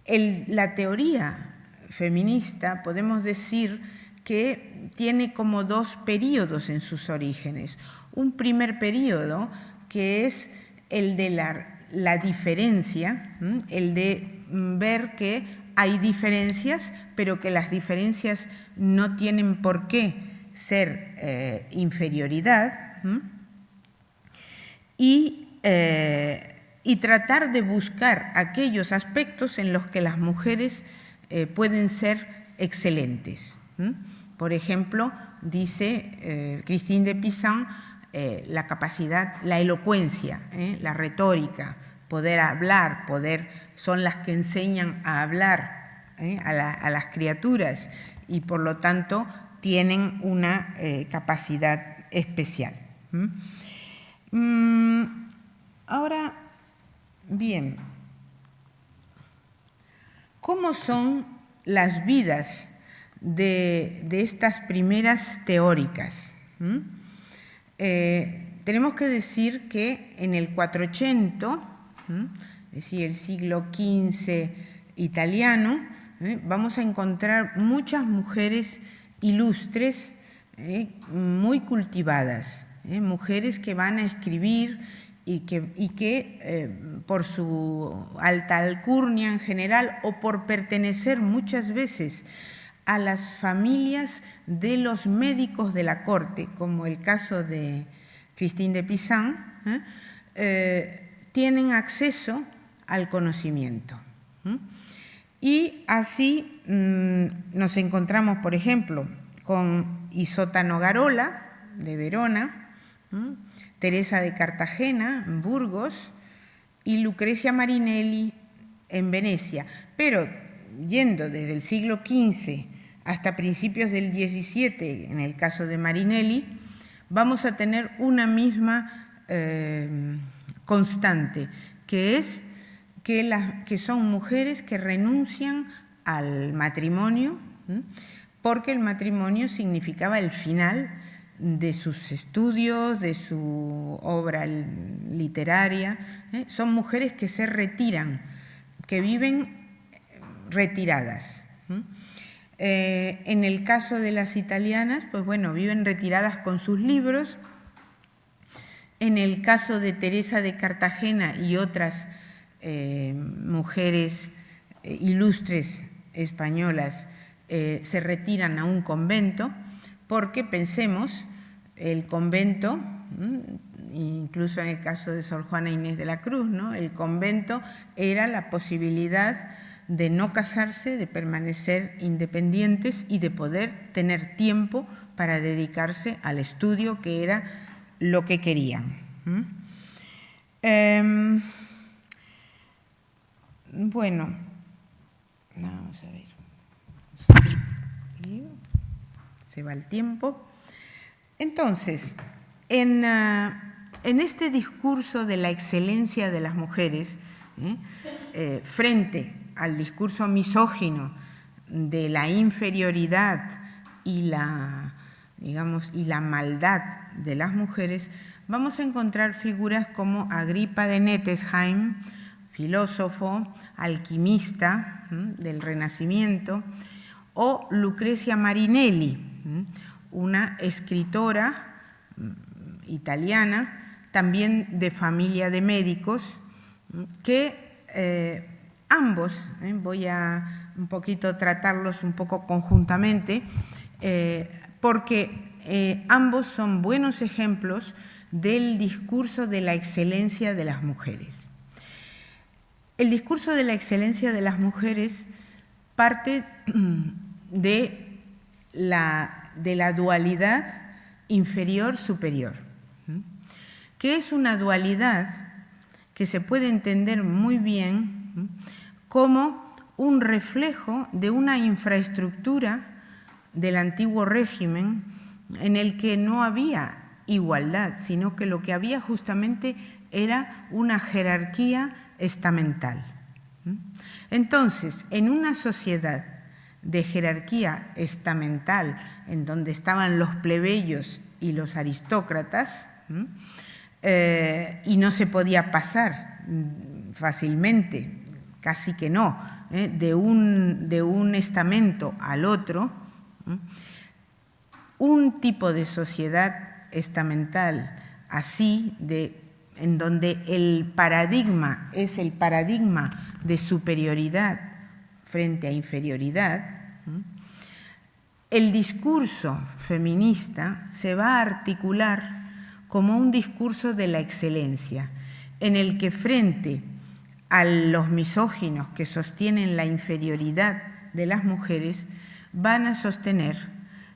la teoría feminista, podemos decir que tiene como dos períodos en sus orígenes. Un primer período que es el de la diferencia, el de ver que hay diferencias, pero que las diferencias no tienen por qué ser inferioridad, y tratar de buscar aquellos aspectos en los que las mujeres pueden ser excelentes. Por ejemplo, dice Christine de Pizan, la capacidad, la elocuencia, la retórica, poder hablar, son las que enseñan a hablar a las criaturas y por lo tanto tienen una capacidad especial. Ahora, bien, ¿cómo son las vidas de estas primeras teóricas? Tenemos que decir que en el 480, es decir, el siglo XV italiano, vamos a encontrar muchas mujeres ilustres, muy cultivadas, mujeres que van a escribir y que por su alta alcurnia en general o por pertenecer muchas veces a las familias de los médicos de la corte, como el caso de Christine de Pizan, tienen acceso al conocimiento. Y así nos encontramos, por ejemplo, con Isotta Nogarola, de Verona, Teresa de Cartagena, en Burgos, y Lucrecia Marinelli, en Venecia. Pero yendo desde el siglo XV hasta principios del XVII, en el caso de Marinelli, vamos a tener una misma constante, que es que son mujeres que renuncian al matrimonio, porque el matrimonio significaba el final de sus estudios, de su obra literaria. Son mujeres que se retiran, que viven retiradas. En el caso de las italianas, pues bueno, viven retiradas con sus libros. En el caso de Teresa de Cartagena y otras mujeres ilustres españolas se retiran a un convento, porque pensemos, el convento, incluso en el caso de Sor Juana Inés de la Cruz, ¿no? El convento era la posibilidad de no casarse, de permanecer independientes y de poder tener tiempo para dedicarse al estudio, que era lo que querían. Bueno, vamos a ver. Se va el tiempo. Entonces, en este discurso de la excelencia de las mujeres, frente al discurso misógino de la inferioridad y la maldad de las mujeres, vamos a encontrar figuras como Agripa de Nettesheim, filósofo, alquimista del Renacimiento, o Lucrecia Marinelli, una escritora italiana, también de familia de médicos, que ambos, voy a un poquito tratarlos un poco conjuntamente, porque ambos son buenos ejemplos del discurso de la excelencia de las mujeres. El discurso de la excelencia de las mujeres parte de la dualidad inferior-superior, que es una dualidad que se puede entender muy bien como un reflejo de una infraestructura del antiguo régimen en el que no había igualdad, sino que lo que había justamente era una jerarquía estamental. Entonces, en una sociedad de jerarquía estamental, en donde estaban los plebeyos y los aristócratas, y no se podía pasar fácilmente, casi que no, de un estamento al otro, un tipo de sociedad estamental así, en donde el paradigma es el paradigma de superioridad frente a inferioridad, el discurso feminista se va a articular como un discurso de la excelencia, en el que frente a los misóginos que sostienen la inferioridad de las mujeres, van a sostener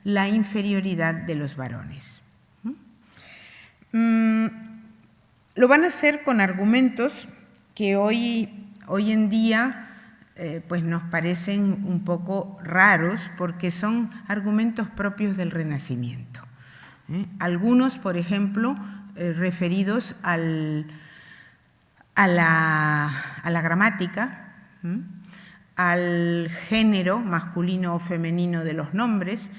la inferioridad de los varones. Lo van a hacer con argumentos que hoy en día pues nos parecen un poco raros, porque son argumentos propios del Renacimiento. Algunos, por ejemplo, referidos a la gramática, al género masculino o femenino de los nombres,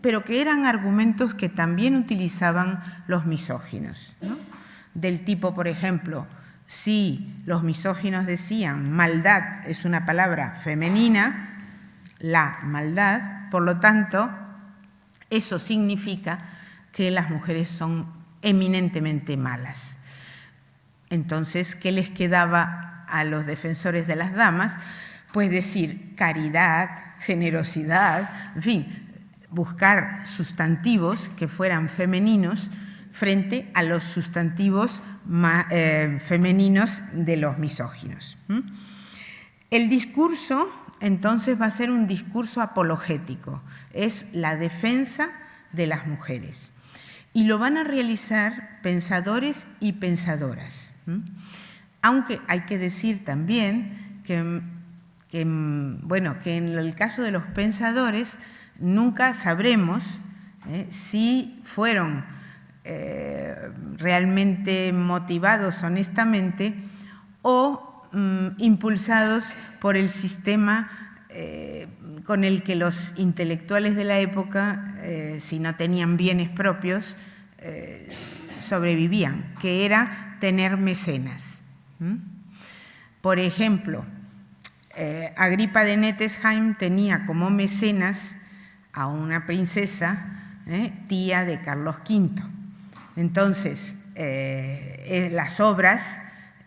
pero que eran argumentos que también utilizaban los misóginos, ¿no? Del tipo, por ejemplo, si los misóginos decían maldad es una palabra femenina, la maldad, por lo tanto, eso significa que las mujeres son eminentemente malas. Entonces, ¿qué les quedaba a los defensores de las damas? Pues decir caridad, generosidad, en fin, buscar sustantivos que fueran femeninos frente a los sustantivos femeninos de los misóginos. El discurso, entonces, va a ser un discurso apologético, es la defensa de las mujeres. Y lo van a realizar pensadores y pensadoras. Aunque hay que decir también que en el caso de los pensadores nunca sabremos si fueron realmente motivados honestamente o impulsados por el sistema con el que los intelectuales de la época, si no tenían bienes propios, sobrevivían, que era tener mecenas. Por ejemplo, Agripa de Nettesheim tenía como mecenas a una princesa, tía de Carlos V. Entonces, las obras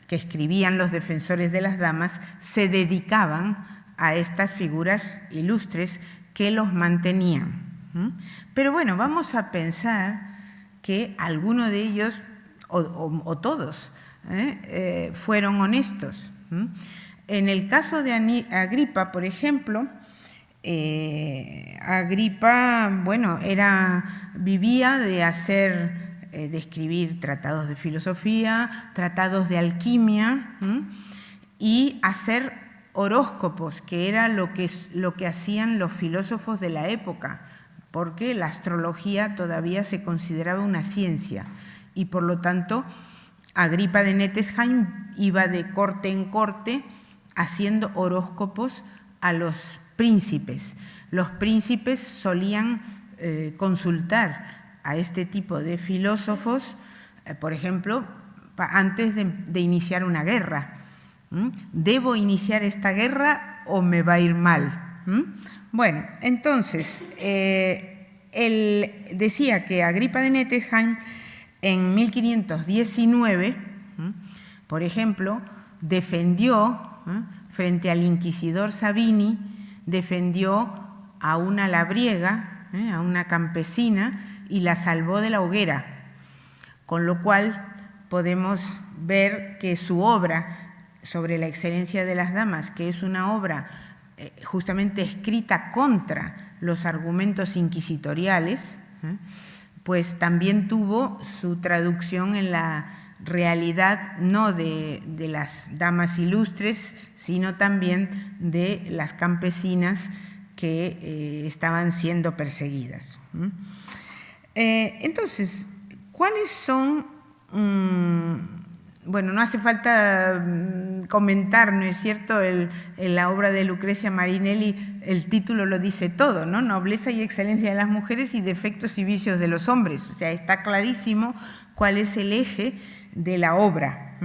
que escribían los defensores de las damas se dedicaban a estas figuras ilustres que los mantenían. Pero bueno, vamos a pensar que alguno de ellos, o todos, fueron honestos. En el caso de Agripa, por ejemplo, Agripa, bueno, vivía de escribir tratados de filosofía, tratados de alquimia y hacer horóscopos, que era lo que hacían los filósofos de la época, porque la astrología todavía se consideraba una ciencia y por lo tanto Agripa de Nettesheim iba de corte en corte haciendo horóscopos a los príncipes. Los príncipes solían consultar a este tipo de filósofos, por ejemplo, antes de iniciar una guerra. ¿Debo iniciar esta guerra o me va a ir mal? Bueno, entonces, él decía que Agripa de Nettesheim en 1519, por ejemplo, defendió, frente al inquisidor Sabini, defendió a una labriega, a una campesina, y la salvó de la hoguera, con lo cual podemos ver que su obra sobre la excelencia de las damas, que es una obra justamente escrita contra los argumentos inquisitoriales, pues también tuvo su traducción en la realidad no de las damas ilustres, sino también de las campesinas que estaban siendo perseguidas. Entonces, ¿cuáles son? Bueno, no hace falta comentar, ¿no es cierto?, en la obra de Lucrecia Marinelli el título lo dice todo, ¿no? Nobleza y excelencia de las mujeres y defectos y vicios de los hombres. O sea, está clarísimo cuál es el eje de la obra.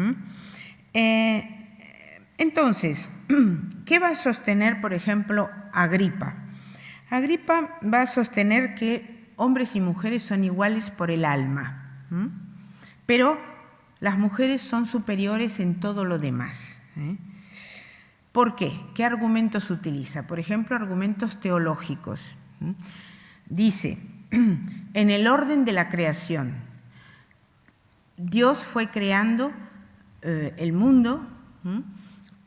Entonces, ¿qué va a sostener, por ejemplo, Agripa? Agripa va a sostener que hombres y mujeres son iguales por el alma, pero las mujeres son superiores en todo lo demás. ¿Por qué? ¿Qué argumentos utiliza? Por ejemplo, argumentos teológicos. Dice, en el orden de la creación, Dios fue creando el mundo,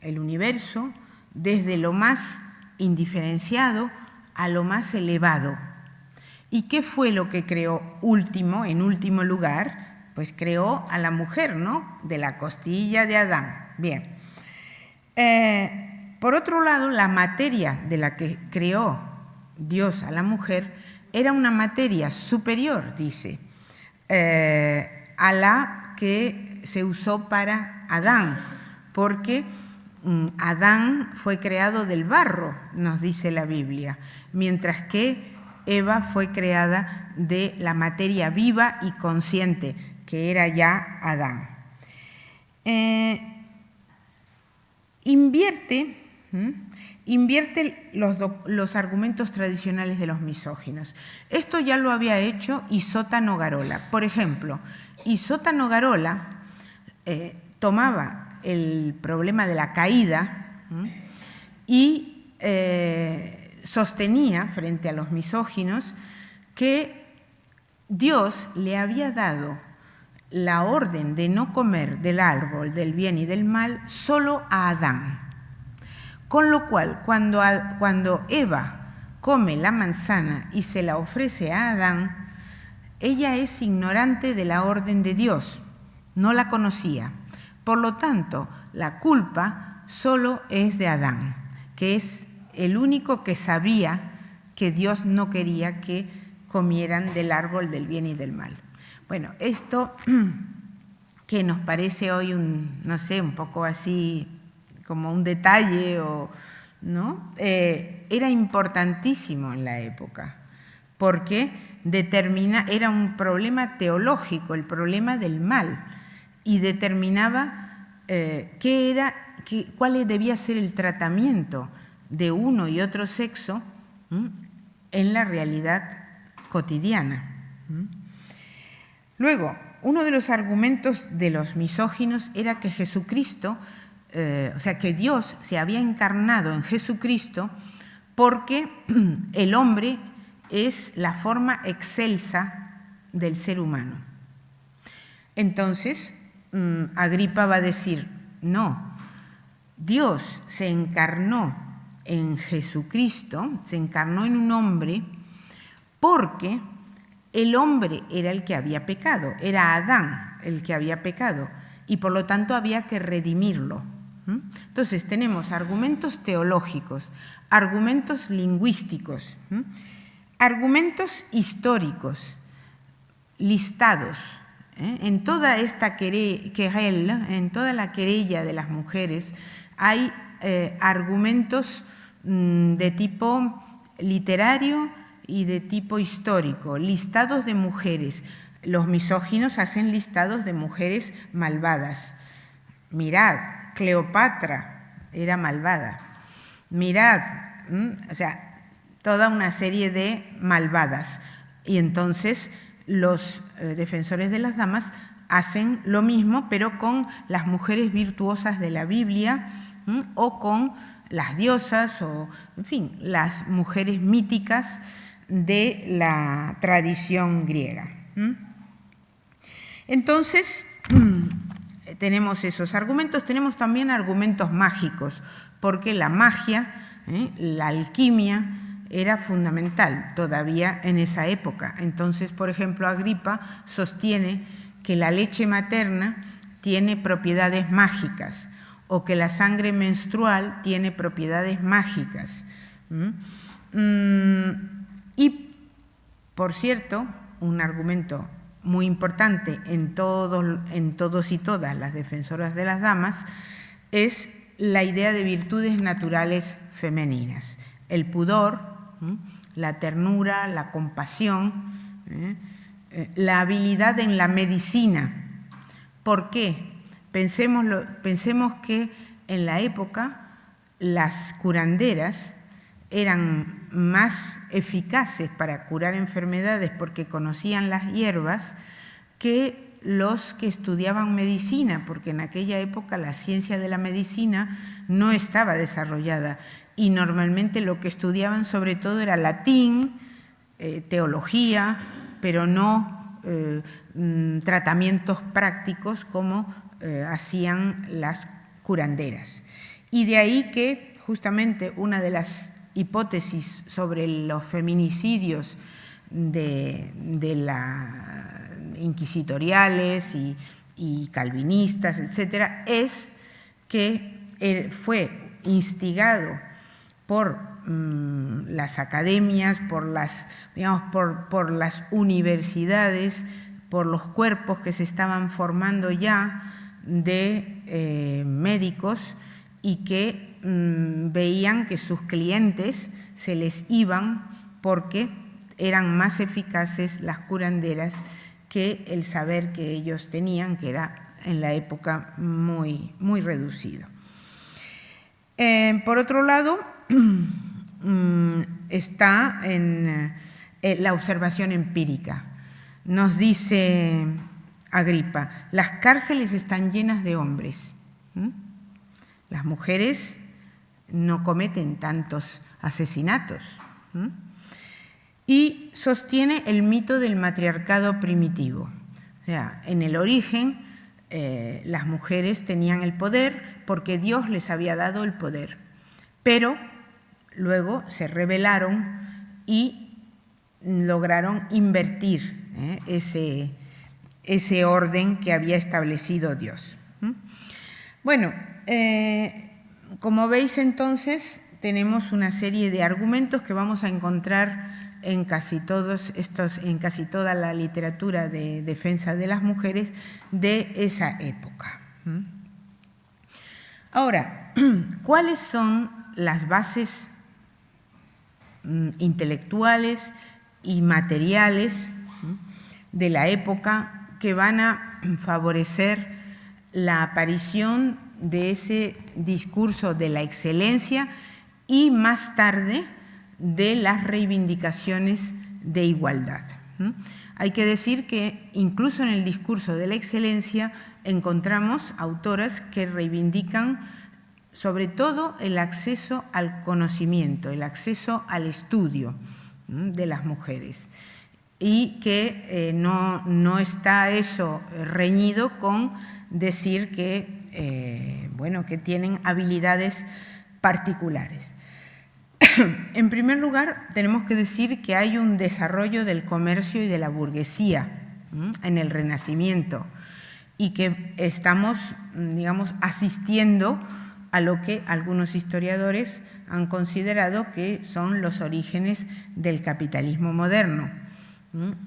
el universo, desde lo más indiferenciado a lo más elevado. ¿Y qué fue lo que creó en último lugar? Pues creó a la mujer, ¿no? De la costilla de Adán. Bien. Por otro lado, la materia de la que creó Dios a la mujer era una materia superior, dice, a la que se usó para Adán, porque Adán fue creado del barro, nos dice la Biblia, mientras que Eva fue creada de la materia viva y consciente, que era ya Adán. Invierte los argumentos tradicionales de los misóginos. Esto ya lo había hecho Isota Nogarola. Por ejemplo, Isota Nogarola tomaba el problema de la caída y sostenía frente a los misóginos que Dios le había dado la orden de no comer del árbol del bien y del mal solo a Adán. Con lo cual, cuando Eva come la manzana y se la ofrece a Adán, ella es ignorante de la orden de Dios, no la conocía. Por lo tanto, la culpa solo es de Adán, que es el único que sabía que Dios no quería que comieran del árbol del bien y del mal. Bueno, esto que nos parece hoy un poco así como un detalle, ¿no? Era importantísimo en la época, porque era un problema teológico, el problema del mal, y determinaba cuál debía ser el tratamiento de uno y otro sexo en la realidad cotidiana. Luego, uno de los argumentos de los misóginos era que Jesucristo, o sea, que Dios se había encarnado en Jesucristo porque el hombre es la forma excelsa del ser humano. Entonces, Agripa va a decir, no, Dios se encarnó en Jesucristo, se encarnó en un hombre porque el hombre era el que había pecado, era Adán el que había pecado y por lo tanto había que redimirlo. Entonces tenemos argumentos teológicos, argumentos lingüísticos, argumentos históricos, listados. En toda esta querella, en toda la querella de las mujeres hay argumentos de tipo literario y de tipo histórico, listados de mujeres. Los misóginos hacen listados de mujeres malvadas. Mirad, Cleopatra era malvada. Mirad, o sea, toda una serie de malvadas. Y entonces los defensores de las damas hacen lo mismo, pero con las mujeres virtuosas de la Biblia o con las diosas o, en fin, las mujeres míticas de la tradición griega. Entonces, tenemos esos argumentos, tenemos también argumentos mágicos, porque la magia, la alquimia, era fundamental todavía en esa época. Entonces, por ejemplo, Agripa sostiene que la leche materna tiene propiedades mágicas o que la sangre menstrual tiene propiedades mágicas. Y, por cierto, un argumento muy importante en todos y todas las defensoras de las damas es la idea de virtudes naturales femeninas. El pudor, la ternura, la compasión, la habilidad en la medicina. ¿Por qué? Pensemos que en la época las curanderas eran más eficaces para curar enfermedades porque conocían las hierbas que los que estudiaban medicina, porque en aquella época la ciencia de la medicina no estaba desarrollada y normalmente lo que estudiaban sobre todo era latín, teología, pero no tratamientos prácticos como hacían las curanderas. Y de ahí que justamente una de las hipótesis sobre los feminicidios de la inquisitoriales y calvinistas, etcétera, es que fue instigado por las academias, por las universidades, por los cuerpos que se estaban formando ya de médicos y que veían que sus clientes se les iban porque eran más eficaces las curanderas que el saber que ellos tenían, que era en la época muy, muy reducido. Por otro lado, está en la observación empírica. Nos dice Agripa, las cárceles están llenas de hombres. Las mujeres no cometen tantos asesinatos. Y sostiene el mito del matriarcado primitivo. O sea, en el origen las mujeres tenían el poder porque Dios les había dado el poder, pero luego se rebelaron y lograron invertir ese orden que había establecido Dios. Bueno, como veis entonces tenemos una serie de argumentos que vamos a encontrar en casi toda la literatura de defensa de las mujeres de esa época. Ahora, ¿cuáles son las bases intelectuales y materiales de la época que van a favorecer la aparición de ese discurso de la excelencia y más tarde de las reivindicaciones de igualdad? Hay que decir que incluso en el discurso de la excelencia encontramos autoras que reivindican sobre todo el acceso al conocimiento, el acceso al estudio de las mujeres, y que no está eso reñido con decir que, bueno, que tienen habilidades particulares. En primer lugar, tenemos que decir que hay un desarrollo del comercio y de la burguesía en el Renacimiento y que estamos, digamos, asistiendo a lo que algunos historiadores han considerado que son los orígenes del capitalismo moderno,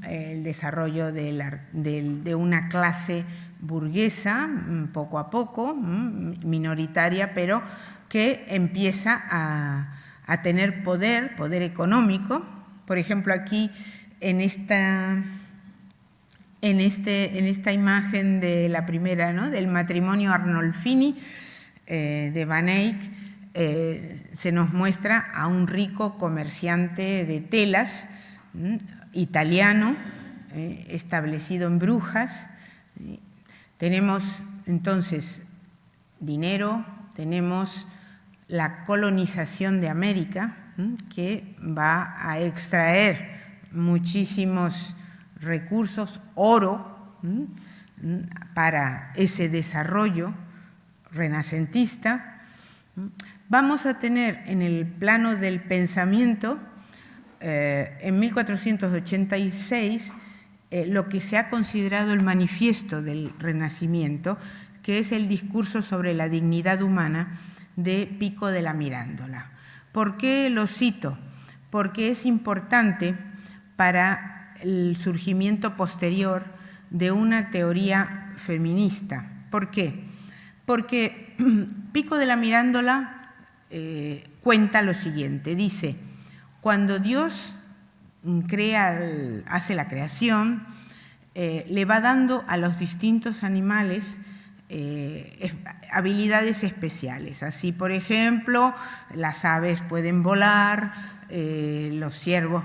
el desarrollo de una clase burguesa, poco a poco, minoritaria, pero que empieza a tener poder económico. Por ejemplo, aquí en esta imagen de la primera, ¿no?, del matrimonio Arnolfini de Van Eyck, se nos muestra a un rico comerciante de telas italiano, establecido en Brujas. Tenemos entonces dinero, tenemos la colonización de América, que va a extraer muchísimos recursos, oro, para ese desarrollo renacentista. Vamos a tener en el plano del pensamiento, en 1486, lo que se ha considerado el manifiesto del Renacimiento, que es el discurso sobre la dignidad humana de Pico de la Mirandola. ¿Por qué lo cito? Porque es importante para el surgimiento posterior de una teoría feminista. ¿Por qué? Porque Pico de la Mirandola cuenta lo siguiente, dice: cuando Dios hace la creación, le va dando a los distintos animales habilidades especiales. Así, por ejemplo, las aves pueden volar, los ciervos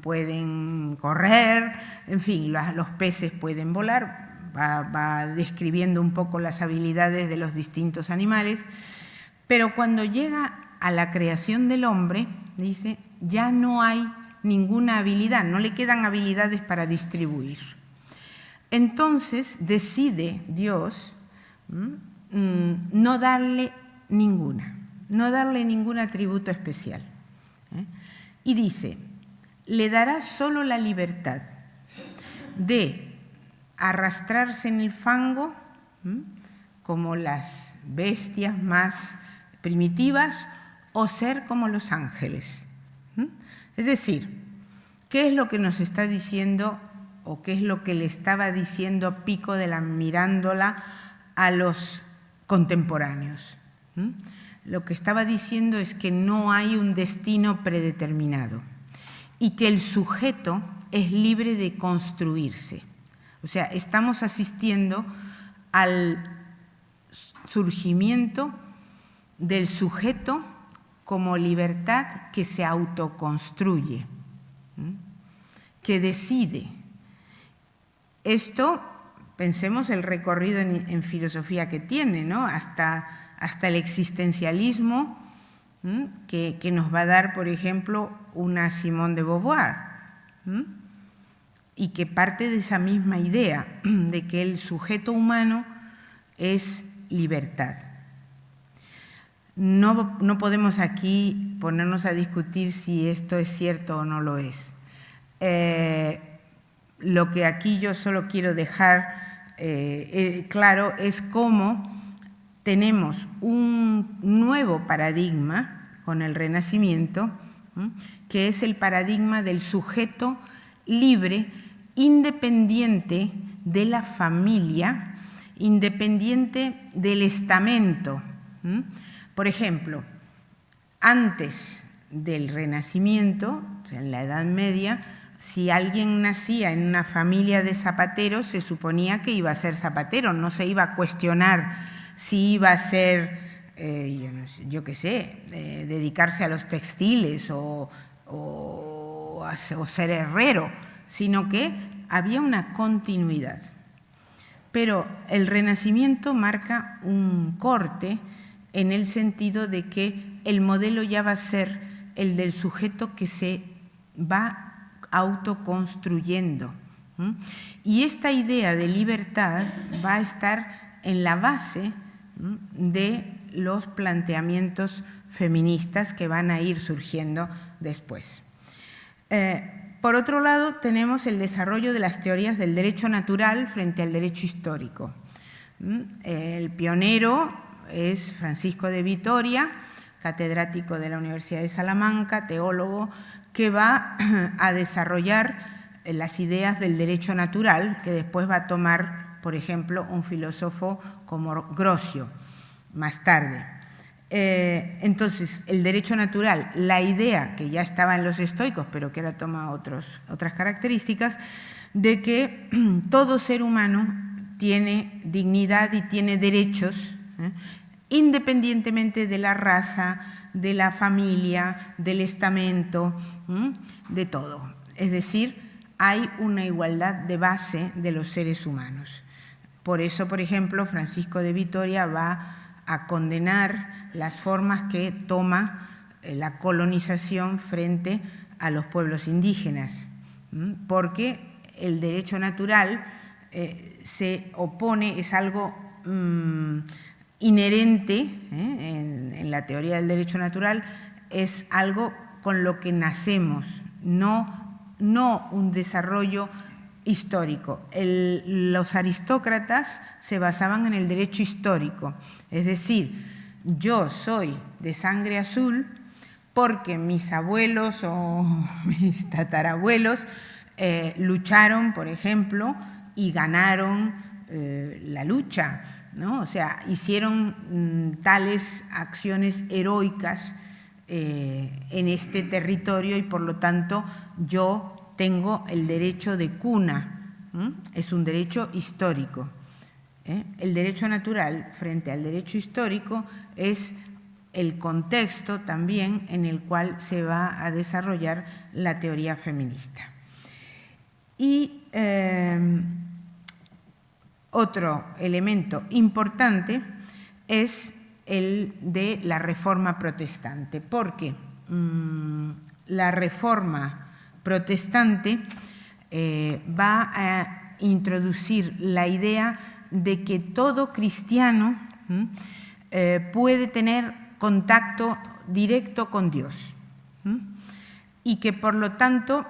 pueden correr, en fin, los peces pueden volar. Va describiendo un poco las habilidades de los distintos animales, pero cuando llega a la creación del hombre, dice, ya no hay ninguna habilidad, no le quedan habilidades para distribuir. Entonces decide Dios no darle ningún atributo especial. Y dice, le dará solo la libertad de arrastrarse en el fango, como las bestias más primitivas, o ser como los ángeles. Es decir, ¿qué es lo que nos está diciendo, o qué es lo que le estaba diciendo Pico de la Mirandola a los contemporáneos? Lo que estaba diciendo es que no hay un destino predeterminado y que el sujeto es libre de construirse. O sea, estamos asistiendo al surgimiento del sujeto como libertad que se autoconstruye, que decide. Esto, pensemos el recorrido en filosofía que tiene, ¿no? Hasta el existencialismo, que nos va a dar, por ejemplo, una Simone de Beauvoir, y que parte de esa misma idea de que el sujeto humano es libertad. No podemos aquí ponernos a discutir si esto es cierto o no lo es. Lo que aquí yo solo quiero dejar claro es cómo tenemos un nuevo paradigma con el Renacimiento, que es el paradigma del sujeto libre, independiente de la familia, independiente del estamento. Por ejemplo, antes del Renacimiento, en la Edad Media, si alguien nacía en una familia de zapateros, se suponía que iba a ser zapatero, no se iba a cuestionar si iba a ser, yo qué sé, dedicarse a los textiles o ser herrero. sino que había una continuidad. Pero el Renacimiento marca un corte en el sentido de que el modelo ya va a ser el del sujeto que se va autoconstruyendo. Y esta idea de libertad va a estar en la base de los planteamientos feministas que van a ir surgiendo después. Por otro lado, tenemos el desarrollo de las teorías del derecho natural frente al derecho histórico. El pionero es Francisco de Vitoria, catedrático de la Universidad de Salamanca, teólogo, que va a desarrollar las ideas del derecho natural, que después va a tomar, por ejemplo, un filósofo como Grocio, más tarde. Entonces, el derecho natural, la idea que ya estaba en los estoicos, pero que ahora toma otras características, de que todo ser humano tiene dignidad y tiene derechos, independientemente de la raza, de la familia, del estamento, de todo. Es decir, hay una igualdad de base de los seres humanos. Por eso, por ejemplo, Francisco de Vitoria va a condenar las formas que toma la colonización frente a los pueblos indígenas, porque el derecho natural se opone, es algo inherente, en la teoría del derecho natural, es algo con lo que nacemos, no un desarrollo histórico. Los aristócratas se basaban en el derecho histórico, es decir, yo soy de sangre azul porque mis abuelos o mis tatarabuelos lucharon, por ejemplo, y ganaron la lucha, ¿no? O sea, hicieron tales acciones heroicas en este territorio y por lo tanto yo tengo el derecho de cuna, es un derecho histórico. El derecho natural frente al derecho histórico es el contexto también en el cual se va a desarrollar la teoría feminista. Y otro elemento importante es el de la Reforma protestante, porque la Reforma protestante va a introducir la idea de que todo cristiano puede tener contacto directo con Dios y que por lo tanto,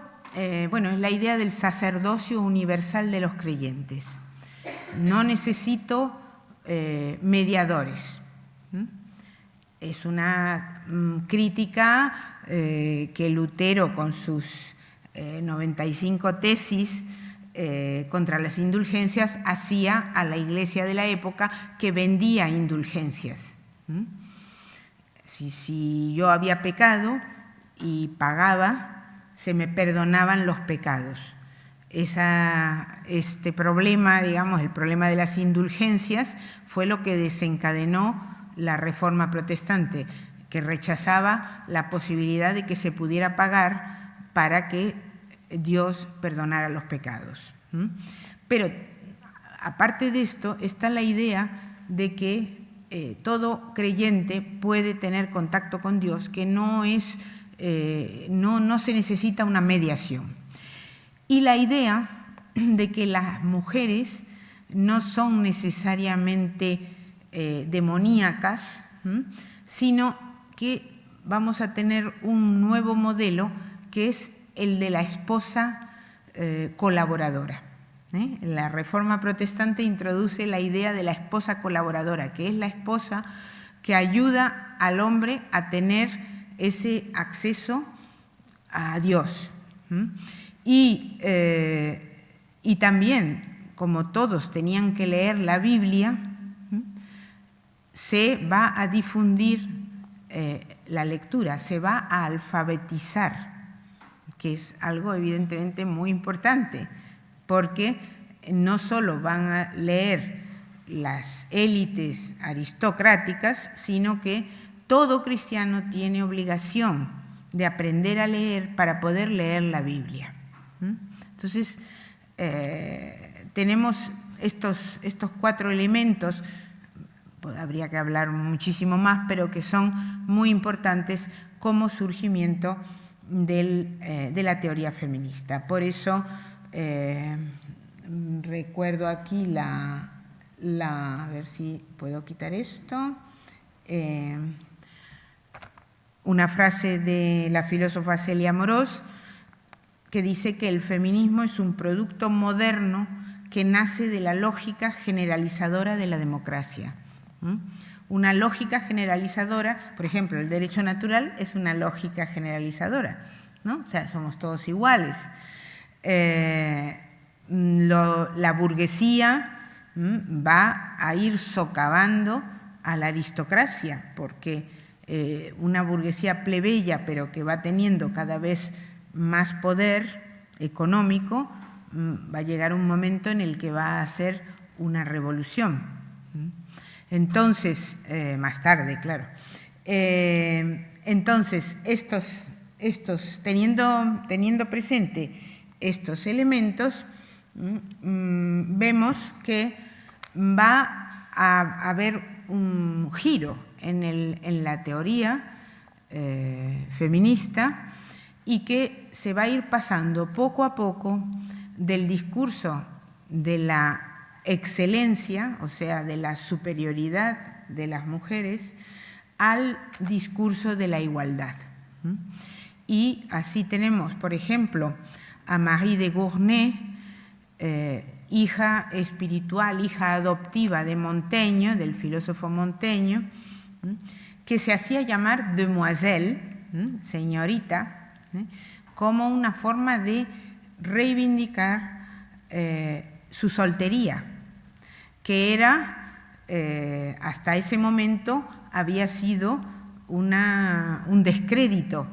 bueno, es la idea del sacerdocio universal de los creyentes. No necesito mediadores. Es una crítica que Lutero con sus 95 tesis contra las indulgencias hacía a la iglesia de la época, que vendía indulgencias. Si yo había pecado y pagaba, se me perdonaban los pecados. Este problema, digamos, el problema de las indulgencias, fue lo que desencadenó la Reforma protestante, que rechazaba la posibilidad de que se pudiera pagar para que Dios perdonara los pecados. Pero aparte de esto está la idea de que todo creyente puede tener contacto con Dios, que no se necesita una mediación. Y la idea de que las mujeres no son necesariamente demoníacas, sino que vamos a tener un nuevo modelo que es el de la esposa colaboradora. La Reforma protestante introduce la idea de la esposa colaboradora, que es la esposa que ayuda al hombre a tener ese acceso a Dios. Y también, como todos tenían que leer la Biblia, se va a difundir la lectura, se va a alfabetizar, que es algo evidentemente muy importante, porque no solo van a leer las élites aristocráticas, sino que todo cristiano tiene obligación de aprender a leer para poder leer la Biblia. Entonces, tenemos estos 4 elementos, habría que hablar muchísimo más, pero que son muy importantes como surgimiento de la teoría feminista. Por eso, recuerdo aquí a ver si puedo quitar esto, una frase de la filósofa Celia Amorós que dice que el feminismo es un producto moderno que nace de la lógica generalizadora de la democracia. Una lógica generalizadora, por ejemplo, el derecho natural es una lógica generalizadora, ¿no? O sea, somos todos iguales. La burguesía va a ir socavando a la aristocracia, porque una burguesía plebeya, pero que va teniendo cada vez más poder económico, va a llegar un momento en el que va a hacer una revolución. Entonces, más tarde, claro. Entonces, teniendo presente estos elementos, vemos que va a haber un giro en la teoría feminista y que se va a ir pasando poco a poco del discurso de la excelencia, o sea, de la superioridad de las mujeres, al discurso de la igualdad. Y así tenemos, por ejemplo, a Marie de Gournay, hija espiritual, hija adoptiva de Montaigne, del filósofo Montaigne, que se hacía llamar demoiselle, señorita, como una forma de reivindicar su soltería, que era, hasta ese momento, había sido un descrédito,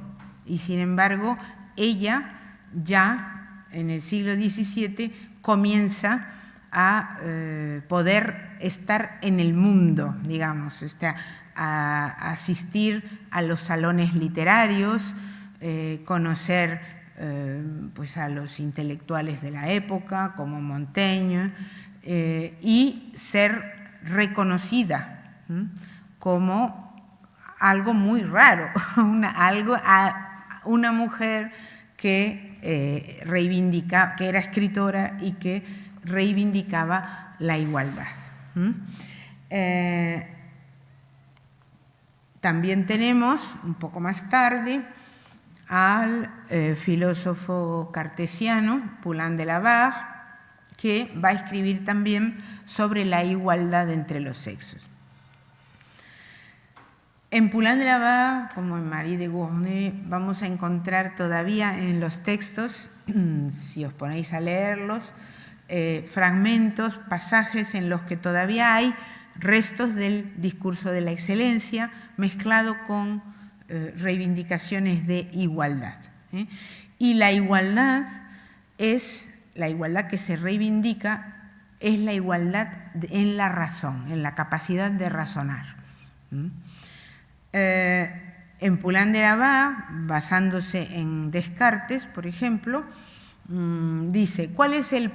y sin embargo, ella ya en el siglo XVII comienza a poder estar en el mundo, digamos, a asistir a los salones literarios, conocer pues a los intelectuales de la época, como Montaigne, y ser reconocida como algo muy raro, una mujer que reivindica, que era escritora y que reivindicaba la igualdad. También tenemos, un poco más tarde, al filósofo cartesiano, Poulain de la Barre, que va a escribir también sobre la igualdad entre los sexos. En Poulain de la Barre, como en Marie de Gournay, vamos a encontrar todavía en los textos, si os ponéis a leerlos, fragmentos, pasajes en los que todavía hay restos del discurso de la excelencia mezclado con reivindicaciones de igualdad. Y la igualdad que se reivindica es la igualdad en la razón, en la capacidad de razonar. En Poulain de la Barre, basándose en Descartes, por ejemplo, dice, ¿cuál es el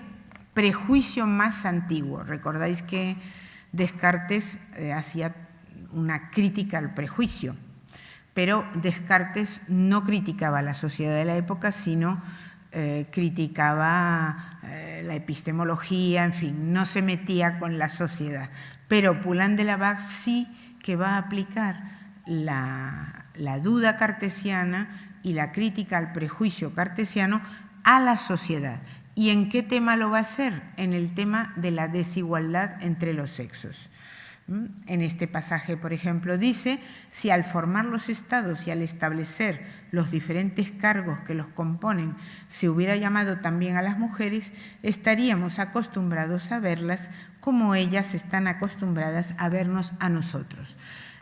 prejuicio más antiguo? Recordáis que Descartes hacía una crítica al prejuicio, pero Descartes no criticaba la sociedad de la época, sino criticaba la epistemología, en fin, no se metía con la sociedad. Pero Poulain de la Barre sí que va a aplicar la duda cartesiana y la crítica al prejuicio cartesiano a la sociedad. ¿Y en qué tema lo va a hacer? En el tema de la desigualdad entre los sexos. En este pasaje, por ejemplo, dice, si al formar los estados y al establecer los diferentes cargos que los componen se hubiera llamado también a las mujeres, estaríamos acostumbrados a verlas como ellas están acostumbradas a vernos a nosotros.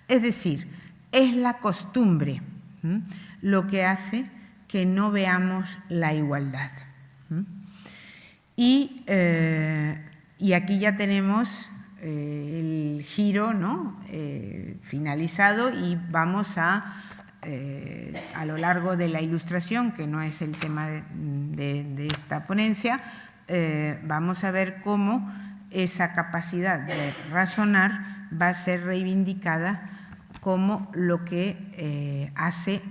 Es decir, es la costumbre lo que hace que no veamos la igualdad. Y aquí ya tenemos el giro, ¿no? Finalizado, y vamos a a lo largo de la ilustración, que no es el tema de esta ponencia, vamos a ver cómo esa capacidad de razonar va a ser reivindicada como lo que hace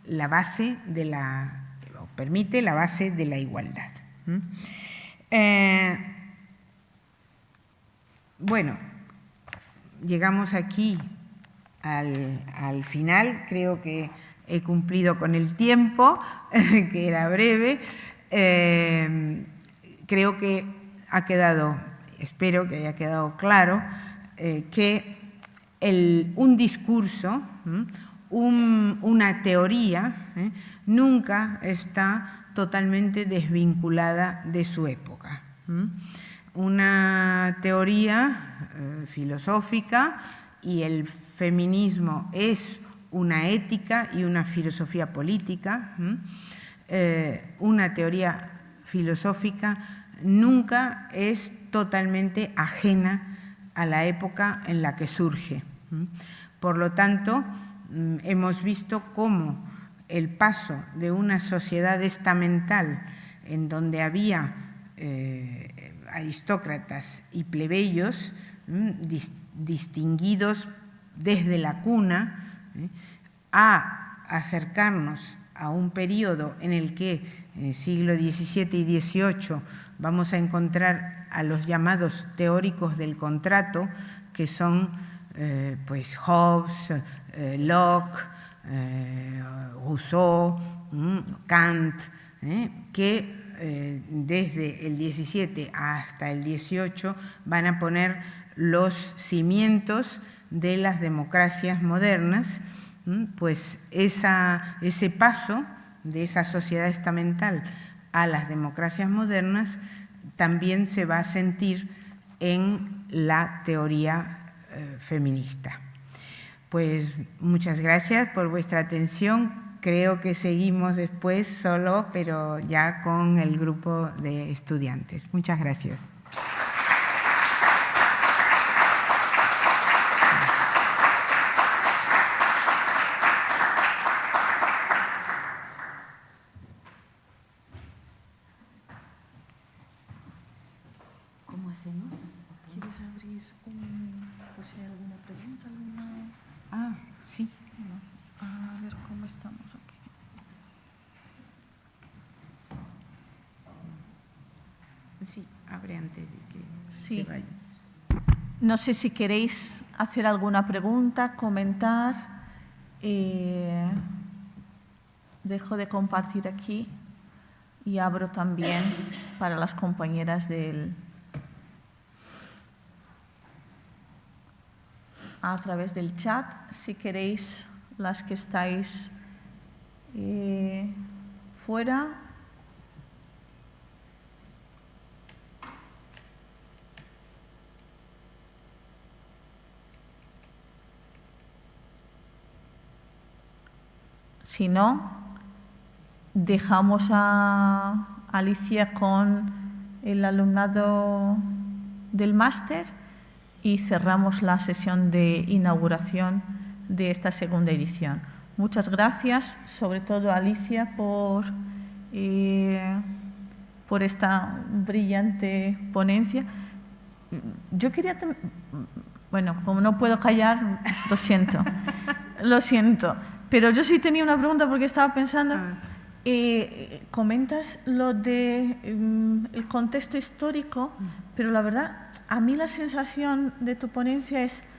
la base de la, o permite la base de la igualdad. Bueno, llegamos aquí al final, creo que he cumplido con el tiempo, que era breve. Creo que ha quedado, espero que haya quedado claro, que un discurso, una teoría, nunca está totalmente desvinculada de su época. Una teoría filosófica, y el feminismo es una ética y una filosofía política, una teoría filosófica nunca es totalmente ajena a la época en la que surge. Por lo tanto, hemos visto cómo el paso de una sociedad estamental en donde había aristócratas y plebeyos distinguidos desde la cuna, a acercarnos a un periodo en el que en el siglo XVII y XVIII vamos a encontrar a los llamados teóricos del contrato, que son pues Hobbes, Locke, Rousseau, Kant, que desde el XVII hasta el XVIII van a poner los cimientos de las democracias modernas. Pues ese paso de esa sociedad estamental a las democracias modernas también se va a sentir en la teoría feminista. Pues muchas gracias por vuestra atención. Creo que seguimos después solo, pero ya con el grupo de estudiantes. Muchas gracias. ¿Cómo hacemos? ¿Quieres abrir por si hay alguna pregunta? Ah, sí. A ver cómo estamos aquí. Sí, abre antes de que sí. se vaya. No sé si queréis hacer alguna pregunta, comentar. Dejo de compartir aquí y abro también para las compañeras a través del chat, si queréis, las que estáis fuera. Si no, dejamos a Alicia con el alumnado del máster y cerramos la sesión de inauguración de esta segunda edición. Muchas gracias, sobre todo a Alicia, por esta brillante ponencia. Yo quería, bueno, como no puedo callar, lo siento, lo siento. Pero yo sí tenía una pregunta porque estaba pensando, comentas lo del contexto histórico, pero la verdad, a mí la sensación de tu ponencia es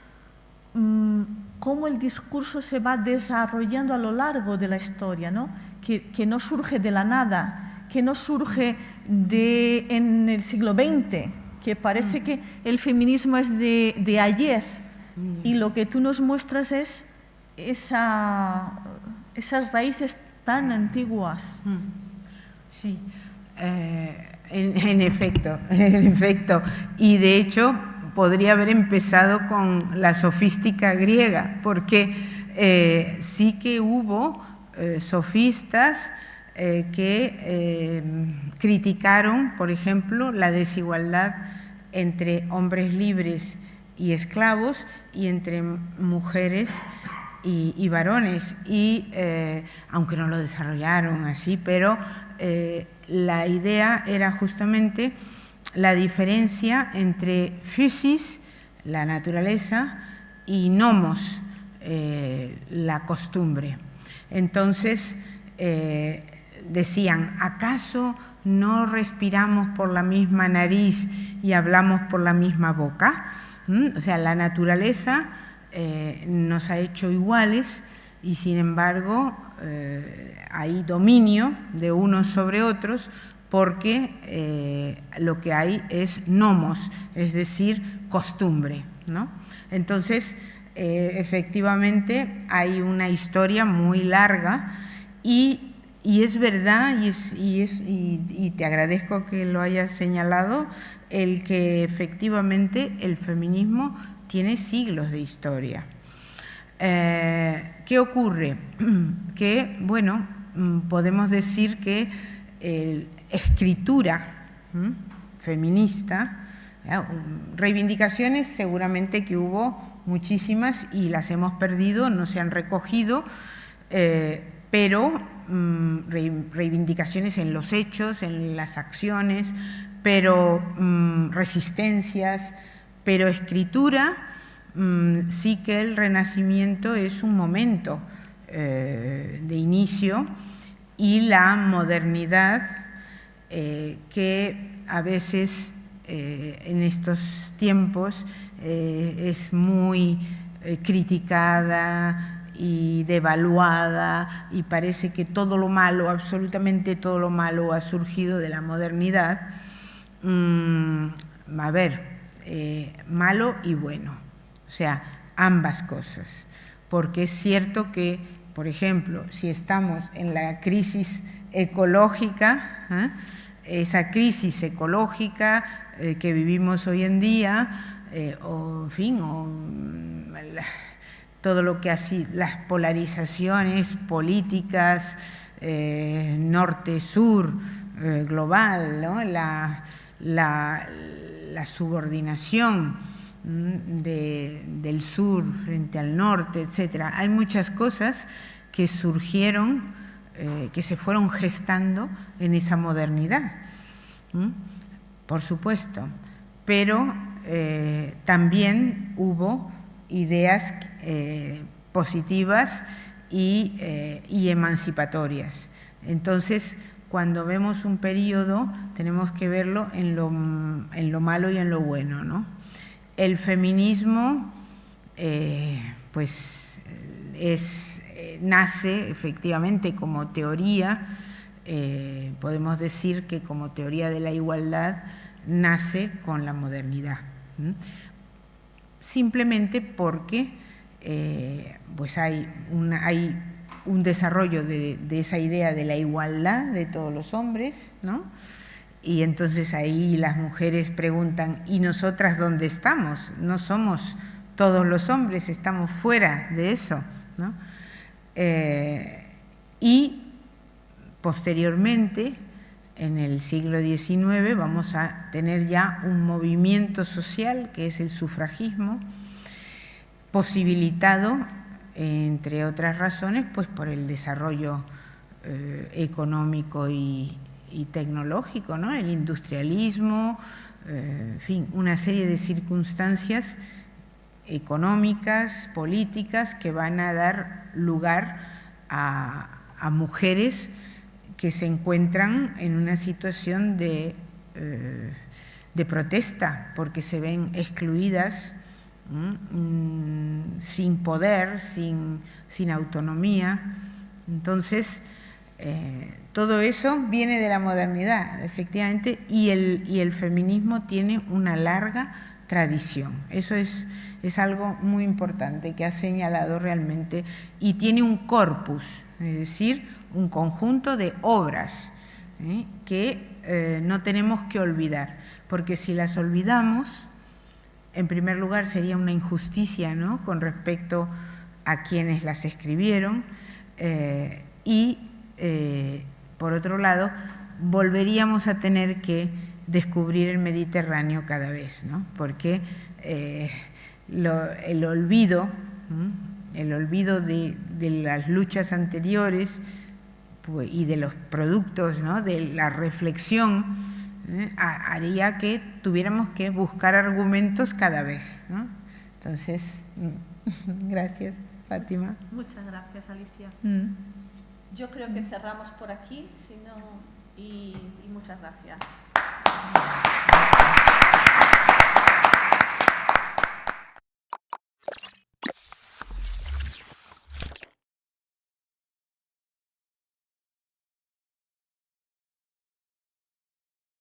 cómo el discurso se va desarrollando a lo largo de la historia, ¿no? Que no surge de la nada, que no surge en el siglo XX, que parece que el feminismo es de ayer, y lo que tú nos muestras es esas raíces tan antiguas. Sí, en efecto. Y de hecho podría haber empezado con la sofística griega, porque sí que hubo sofistas que criticaron, por ejemplo, la desigualdad entre hombres libres y esclavos y entre mujeres y varones, y aunque no lo desarrollaron así, pero la idea era justamente la diferencia entre physis, la naturaleza, y nomos, la costumbre. Entonces decían, ¿acaso no respiramos por la misma nariz y hablamos por la misma boca? O sea, la naturaleza nos ha hecho iguales y sin embargo hay dominio de unos sobre otros porque lo que hay es nomos, es decir, costumbre, ¿no? Entonces, efectivamente hay una historia muy larga y es verdad, y te agradezco que lo hayas señalado, el que efectivamente el feminismo tiene siglos de historia. ¿Qué ocurre? Que, bueno, podemos decir que escritura feminista, reivindicaciones seguramente que hubo muchísimas y las hemos perdido, no se han recogido, pero reivindicaciones en los hechos, en las acciones, pero resistencias, pero escritura, sí que el Renacimiento es un momento de inicio y la modernidad que a veces en estos tiempos es muy criticada y devaluada y parece que todo lo malo, absolutamente todo lo malo ha surgido de la modernidad. A ver, malo y bueno, o sea, ambas cosas, porque es cierto que, por ejemplo, si estamos en la crisis ecológica, esa crisis ecológica que vivimos hoy en día, o en fin, todo lo que así, las polarizaciones políticas, norte-sur, global, ¿no? La subordinación del sur frente al norte, etcétera. Hay muchas cosas que surgieron, que se fueron gestando en esa modernidad, por supuesto, pero también hubo ideas positivas y emancipatorias. Entonces, cuando vemos un periodo, tenemos que verlo en lo malo y en lo bueno, ¿no? El feminismo, pues, nace efectivamente como teoría, podemos decir que como teoría de la igualdad, nace con la modernidad. Simplemente porque pues hay un desarrollo de esa idea de la igualdad de todos los hombres, ¿no? Y entonces ahí las mujeres preguntan, ¿y nosotras dónde estamos? No somos todos los hombres, estamos fuera de eso, ¿no? Y posteriormente, en el siglo XIX, vamos a tener ya un movimiento social que es el sufragismo, posibilitado, entre otras razones, pues por el desarrollo económico y tecnológico, ¿no? El industrialismo, en fin, una serie de circunstancias económicas, políticas, que van a dar lugar a mujeres que se encuentran en una situación de protesta, porque se ven excluidas, sin poder, sin autonomía. Entonces, todo eso viene de la modernidad, efectivamente, y el feminismo tiene una larga tradición. Eso es algo muy importante que ha señalado realmente, y tiene un corpus, es decir, un conjunto de obras que no tenemos que olvidar, porque si las olvidamos, en primer lugar sería una injusticia, ¿no?, con respecto a quienes las escribieron, y por otro lado volveríamos a tener que descubrir el Mediterráneo cada vez, ¿no?, porque el olvido el olvido de las luchas anteriores pues, y de los productos, ¿no? De la reflexión, haría que tuviéramos que buscar argumentos cada vez, ¿no? Entonces, gracias, Fátima. Muchas gracias, Alicia. Yo creo que cerramos por aquí, si no, y muchas gracias.